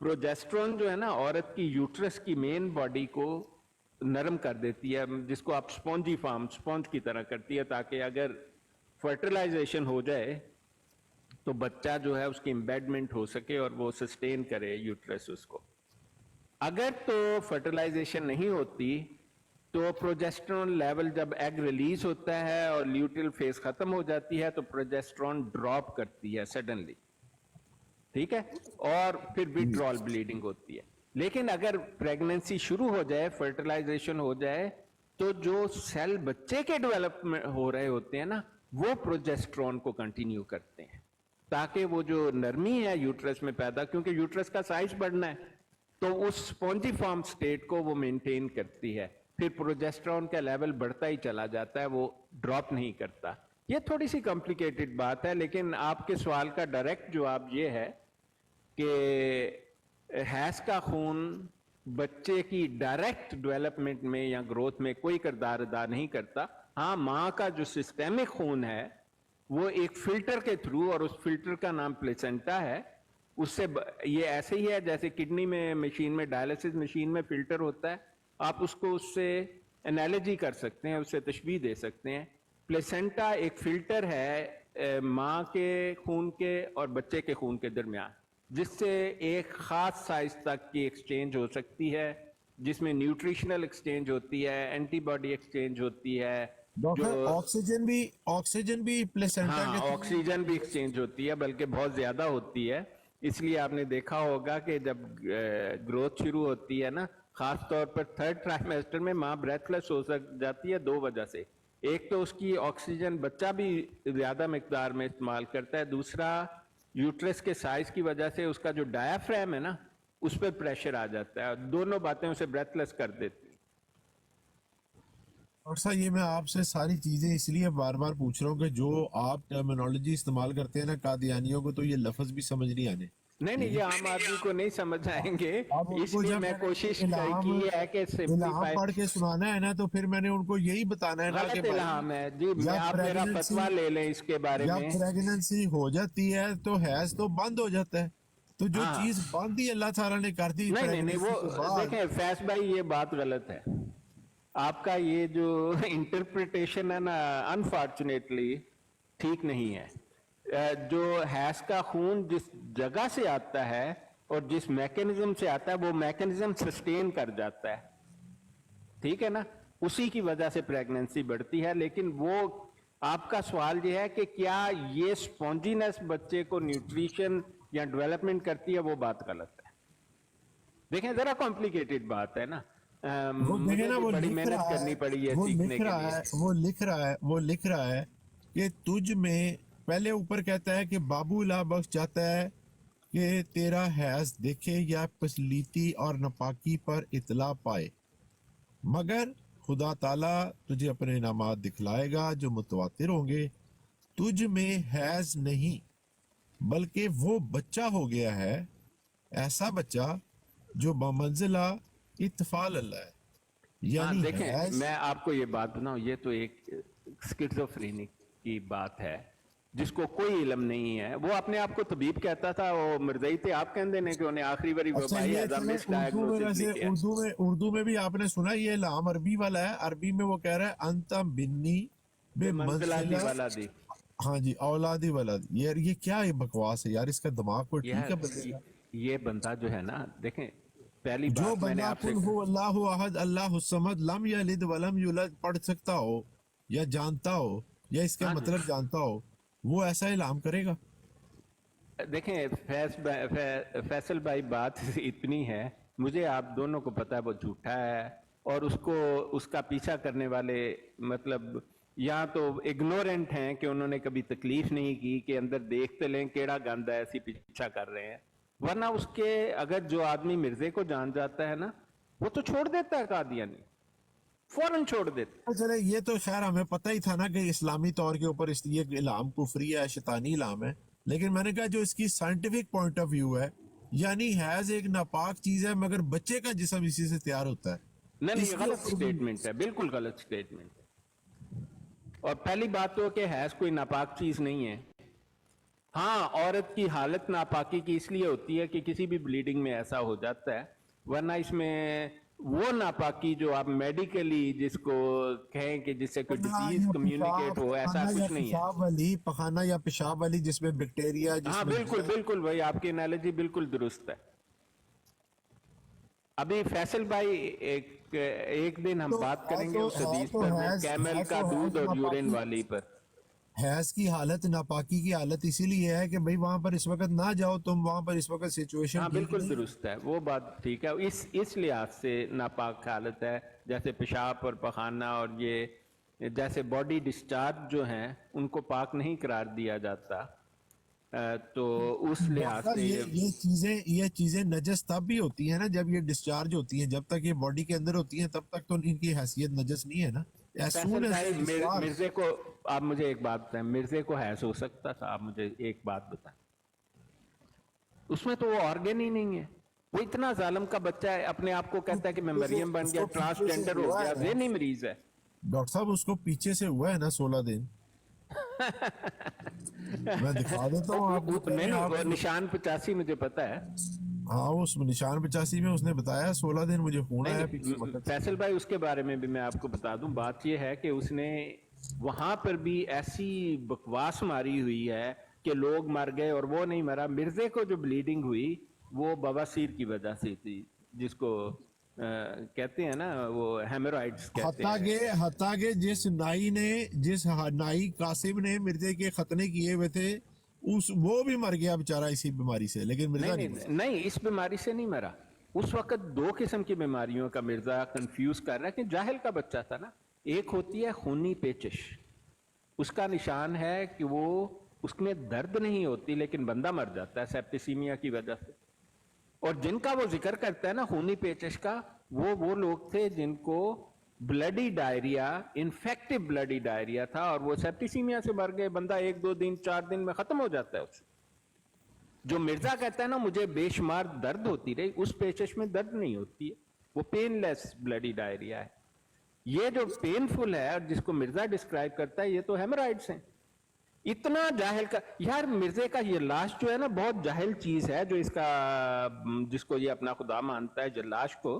प्रोजेस्टेरोन जो है ना, औरत की यूट्रस की मेन बॉडी को नरम कर देती है, जिसको आप स्पॉन्जी फॉर्म, स्पॉन्ज की तरह करती है, ताकि अगर फर्टिलाइजेशन हो जाए तो बच्चा जो है उसकी एम्बेडमेंट हो सके और वो सस्टेन करे यूट्रस उसको। अगर तो फर्टिलाइजेशन नहीं होती तो प्रोजेस्टेरोन लेवल जब एग रिलीज होता है और ल्यूटियल फेज खत्म हो जाती है, तो प्रोजेस्टेरोन ड्रॉप करती है सडनली, ठीक है, और फिर विड्रॉल ब्लीडिंग होती है। लेकिन अगर प्रेगनेंसी शुरू हो जाए, फर्टिलाइजेशन हो जाए, तो जो सेल बच्चे के डेवलपमेंट हो रहे होते हैं ना, वो प्रोजेस्टेरोन को कंटिन्यू करते हैं, ताकि वो जो नरमी है यूट्रस में पैदा, क्योंकि यूट्रस का साइज बढ़ना है, तो उस स्पॉन्जी फॉर्म स्टेट को वो मेंटेन करती है। फिर प्रोजेस्टेरोन का लेवल बढ़ता ही चला जाता है, वो ड्रॉप नहीं करता। ये थोड़ी सी कॉम्प्लिकेटेड बात है, लेकिन आपके सवाल का डायरेक्ट जवाब ये है कि हैज का खून बच्चे की डायरेक्ट डेवलपमेंट में या ग्रोथ में कोई किरदार अदा नहीं करता। हाँ, माँ का जो सिस्टेमिक खून है वो एक फिल्टर के थ्रू, और उस फिल्टर का नाम प्लेसेंटा है, उससे ये ऐसे ही है जैसे किडनी में मशीन में, डायलिसिस मशीन में फिल्टर होता है, आप उसको उससे एनालॉजी कर सकते हैं, उससे तशबीह दे सकते हैं। प्लेसेंटा एक फिल्टर है माँ के खून के और बच्चे के खून के दरमियान, जिससे एक खास साइज तक की एक्सचेंज हो सकती है, जिसमें न्यूट्रिशनल एक्सचेंज होती है, एंटीबॉडी एक्सचेंज होती है, ऑक्सीजन भी प्लेसेंटा हाँ, ऑक्सीजन भी एक्सचेंज होती है, बल्कि बहुत ज्यादा होती है। इसलिए आपने देखा होगा कि जब ग्रोथ शुरू होती है ना, खास तौर पर थर्ड ट्राइमेस्टर में, माँ ब्रेथलेस हो जाती है 2 वजह से। एक तो उसकी ऑक्सीजन बच्चा भी ज्यादा मिकदार में इस्तेमाल करता है, दूसरा यूट्रस के साइज की वजह से उसका जो डायाफ्राम है ना, उस पर प्रेशर आ जाता है, दोनों बातें उसे ब्रेथलेस कर देती हैं। और सर, ये मैं आपसे सारी चीजें इसलिए बार बार पूछ रहा हूँ कि जो आप टर्मिनोलॉजी इस्तेमाल करते हैं ना कादियानियों को, तो ये लफ्ज भी समझ नहीं आने। नहीं ये आम आदमी को नहीं समझ आएंगे, अब उनको इसलिए जब मैं मैंने कोशिश इल्हाम की है कि इल्हाम सिंपलीफाई। पढ़ के सुनाना है ना, तो फिर मैंने उनको यही बताना है ना कि गलत इल्हाम है जी, मैं जब आप मेरा फतवा ले लें इसके बारे जब में। प्रेगनेंसी हो जाती है तो हैज तो बंद हो जाता है, तो जो हाँ। चीज बंद ही अल्लाह ताला ने कर दी नहीं pregnancy वो के बाद, देखें फैज भाई, ये बात गलत है आपका, ये जो इंटरप्रिटेशन है ना अनफॉर्चुनेटली ठीक नहीं है। जो हैज का खून जिस जगह से आता है और जिस मैकेनिज्म से आता है, वो मैकेनिज्म सस्टेन कर जाता है, ठीक है ना, उसी की वजह से प्रेगनेंसी बढ़ती है। लेकिन वो आपका सवाल ये है कि क्या ये स्पॉन्जीनेस बच्चे को न्यूट्रिशन या डेवलपमेंट करती है, वो बात गलत है। देखें जरा कॉम्प्लिकेटेड बात है ना, वो मुझे देखे ना, भी वो बड़ी लिख मेहनत रहा करनी है, पड़ी है वो सीखने लिख के रहा लिए। है, वो लिख रहा है कि तुझ में, पहले ऊपर कहता है कि बाबू ला बख्श चाहता है कि तेरा हैज देखे या पसलीती और नापाकी पर इतला पाए, मगर खुदा ताला तुझे अपने इनामात दिखलाएगा जो मुतवातिर होंगे। तुझ में हैज नहीं बल्कि वो बच्चा हो गया है, ऐसा बच्चा जो बमंजिला इत्फाल अल्लाह है, हाँ यानी देखें, हैज। मैं आपको ये बात बताऊं, ये तो एक स्किज़ोफ्रेनिक की बात है जिसको कोई इल्म नहीं है। वो अपने आप को तबीब कहता था, वो मिर्ज़ई थे, आप कहते हैं कि उन्हें आखिरी बारी अच्छा, वबाई ये एज़ अ चले मिसडायग्नोसिस लिखा है। उर्दू में भी आपने सुना, ये लाम अरबी वाला है। अरबी में वो कह रहा है अंता बिन्नी बे मंजिला दी मंजिला, वाला दी। हाँ जी, औलादी वलद। यार ये क्या ये बकवास है यार, इसका दिमाग को ठीक है बंदे का? ये बंदा जो है ना, देखें पहली जो बात मैंने बंदा आपसे, कुल हु अल्लाहु अहद अल्लाहु समद लम यलिद वलम यूलद पढ़ सकता हो या जानता हो या इसका हाँ जी। मतलब जानता हो, वो ऐसा इल्हाम करेगा? देखें फैसल भाई, बात इतनी है, मुझे आप दोनों को पता है वो झूठा है, और उसको उसका पीछा करने वाले मतलब या तो इग्नोरेंट हैं कि उन्होंने कभी तकलीफ नहीं की कि अंदर देखते लें केड़ा गंद है, ऐसी पीछा कर रहे हैं। वरना उसके अगर जो आदमी मिर्जे को जान जाता है ना, वो तो छोड़ देता है कादियानी, फौरन छोड़ देता है। चले, ये तो खैर हमें पता ही था ना कि इस्लामी तौर के ऊपर ये इल्हाम कुफरी है, शैतानी इल्हाम है। लेकिन मैंने कहा जो इसकी साइंटिफिक पॉइंट ऑफ व्यू है, यानी हैज एक नापाक चीज है मगर बच्चे का जिस्म इसी से तैयार होता है। नहीं इसके गलत ऊपर भी- स्टेटमेंट है, बिल्कुल गलत स्टेटमेंट है। और पहली बात तो कि हैज कोई नापाक चीज नहीं है। हाँ, औरत की हालत नापाकी की इसलिए होती है कि किसी भी ब्लीडिंग में ऐसा हो जाता है, वरना इसमें वो नापाकी जो आप मेडिकली जिसको कहें कि जिससे कोई डिजीज कम्युनिकेट हो, ऐसा कुछ नहीं है। पखाना या पेशाब वाली जिसमें बैक्टीरिया, हाँ जिसमें बिल्कुल बिल्कुल भाई, आपकी एनालॉजी बिल्कुल दुरुस्त है। अभी फैसल भाई एक दिन हम बात करेंगे उस हदीस पर, वो कैमल का दूध और यूरिन वाली पर। हैज की हालत नापाकी की हालत इसीलिए है कि भाई वहां पर इस वक्त ना जाओ तुम, वहां पर इस वक्त सिचुएशन हाँ बिल्कुल दुरुस्त है, वो बात ठीक है। इस लिहाज से नापाक हालत है, जैसे पेशाब और पखाना और ये जैसे बॉडी डिस्चार्ज जो हैं उनको पाक नहीं करार दिया जाता। तो उस लिहाज से ये चीजें नजस तब भी होती है ना जब ये डिस्चार्ज होती हैं। जब तक ये बॉडी के अंदर होती हैं तब तक तो इनकी हैसियत नजस नहीं है ना। मिर्जे को आप मुझे एक बात बताएं, मिर्जे को हैस हो सकता था? आप मुझे एक बात बताएं, उसमें तो वो ऑर्गन ही नहीं है। वो इतना जालिम का बच्चा है, अपने आप को कहता है कि मैं मरियम बन गया, ट्रांसजेंडर हो गया, ज़हनी मरीज है। डॉक्टर साहब उसको पीछे से हुआ है ना 16 दिन। मैं दिखा देता हूँ आपको। निशान 85 मुझे पता है। हाँ, उस निशान 85 में उसने बताया 16 दिन मुझे खून आया। फैसल भाई, उसके बारे में भी मैं आपको बता दूं, बात यह है कि उसने वहां पर भी ऐसी बकवास मारी हुई है कि लोग मर गए और वो नहीं मरा। मिर्जे को जो ब्लीडिंग हुई वो बवासीर की वजह से थी, जिसको कहते हैं ना वो हेमोरॉइड्स कहते हैं। हत्ता के जिस नाई कासिम ने मिर्जे के खतने किए हुए थे, वो भी मर गया बेचारा इसी बीमारी से, लेकिन मिर्जा नहीं, इस बीमारी से नहीं मरा। उस वक्त दो किस्म की बीमारियों का मिर्जा कंफ्यूज कर रहा है कि जाहिल का बच्चा था ना। एक होती है खूनी पेचिश, उसका निशान है कि वो उसमें दर्द नहीं होती लेकिन बंदा मर जाता है सेप्टिसीमिया की वजह से। और जिनका वो जिक्र करता है ना खूनी पेचिश का, वो लोग थे जिनको bloody diarrhoea, infective bloody diarrhoea था और वो सेप्टिसीमिया से मर गए। बंदा 1-2 दिन 4 दिन में खत्म हो जाता है उससे। जो मिर्जा कहता है ना मुझे बेशुमार दर्द होती रही, उस पेशश में दर्द नहीं होती है, वो पेनलेस ब्लडी डायरिया है। ये जो पेनफुल है और जिसको मिर्जा डिस्क्राइब करता है, ये तो हेमराइड्स हैं। इतना जाहिल का यार, मिर्जे का ये लाश जो है ना बहुत जाहिल चीज है, जो इसका जिसको ये अपना खुदा मानता है जल्लाश को,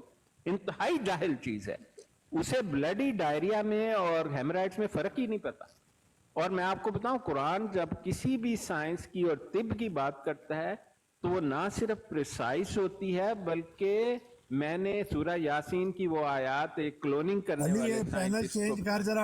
इंतहाई जाहिल चीज है। उसे ब्लडी डायरिया में और हेमराइड्स में फर्क ही नहीं पता। और मैं आपको बताऊं, कुरान जब किसी भी साइंस की और तिब की बात करता है तो वो ना सिर्फ प्रिसाइज होती है, बल्कि मैंने सूरह यासीन की वो आयत एक क्लोनिंग करने अली वाले ये पैनल scientist को चेंज कर जरा।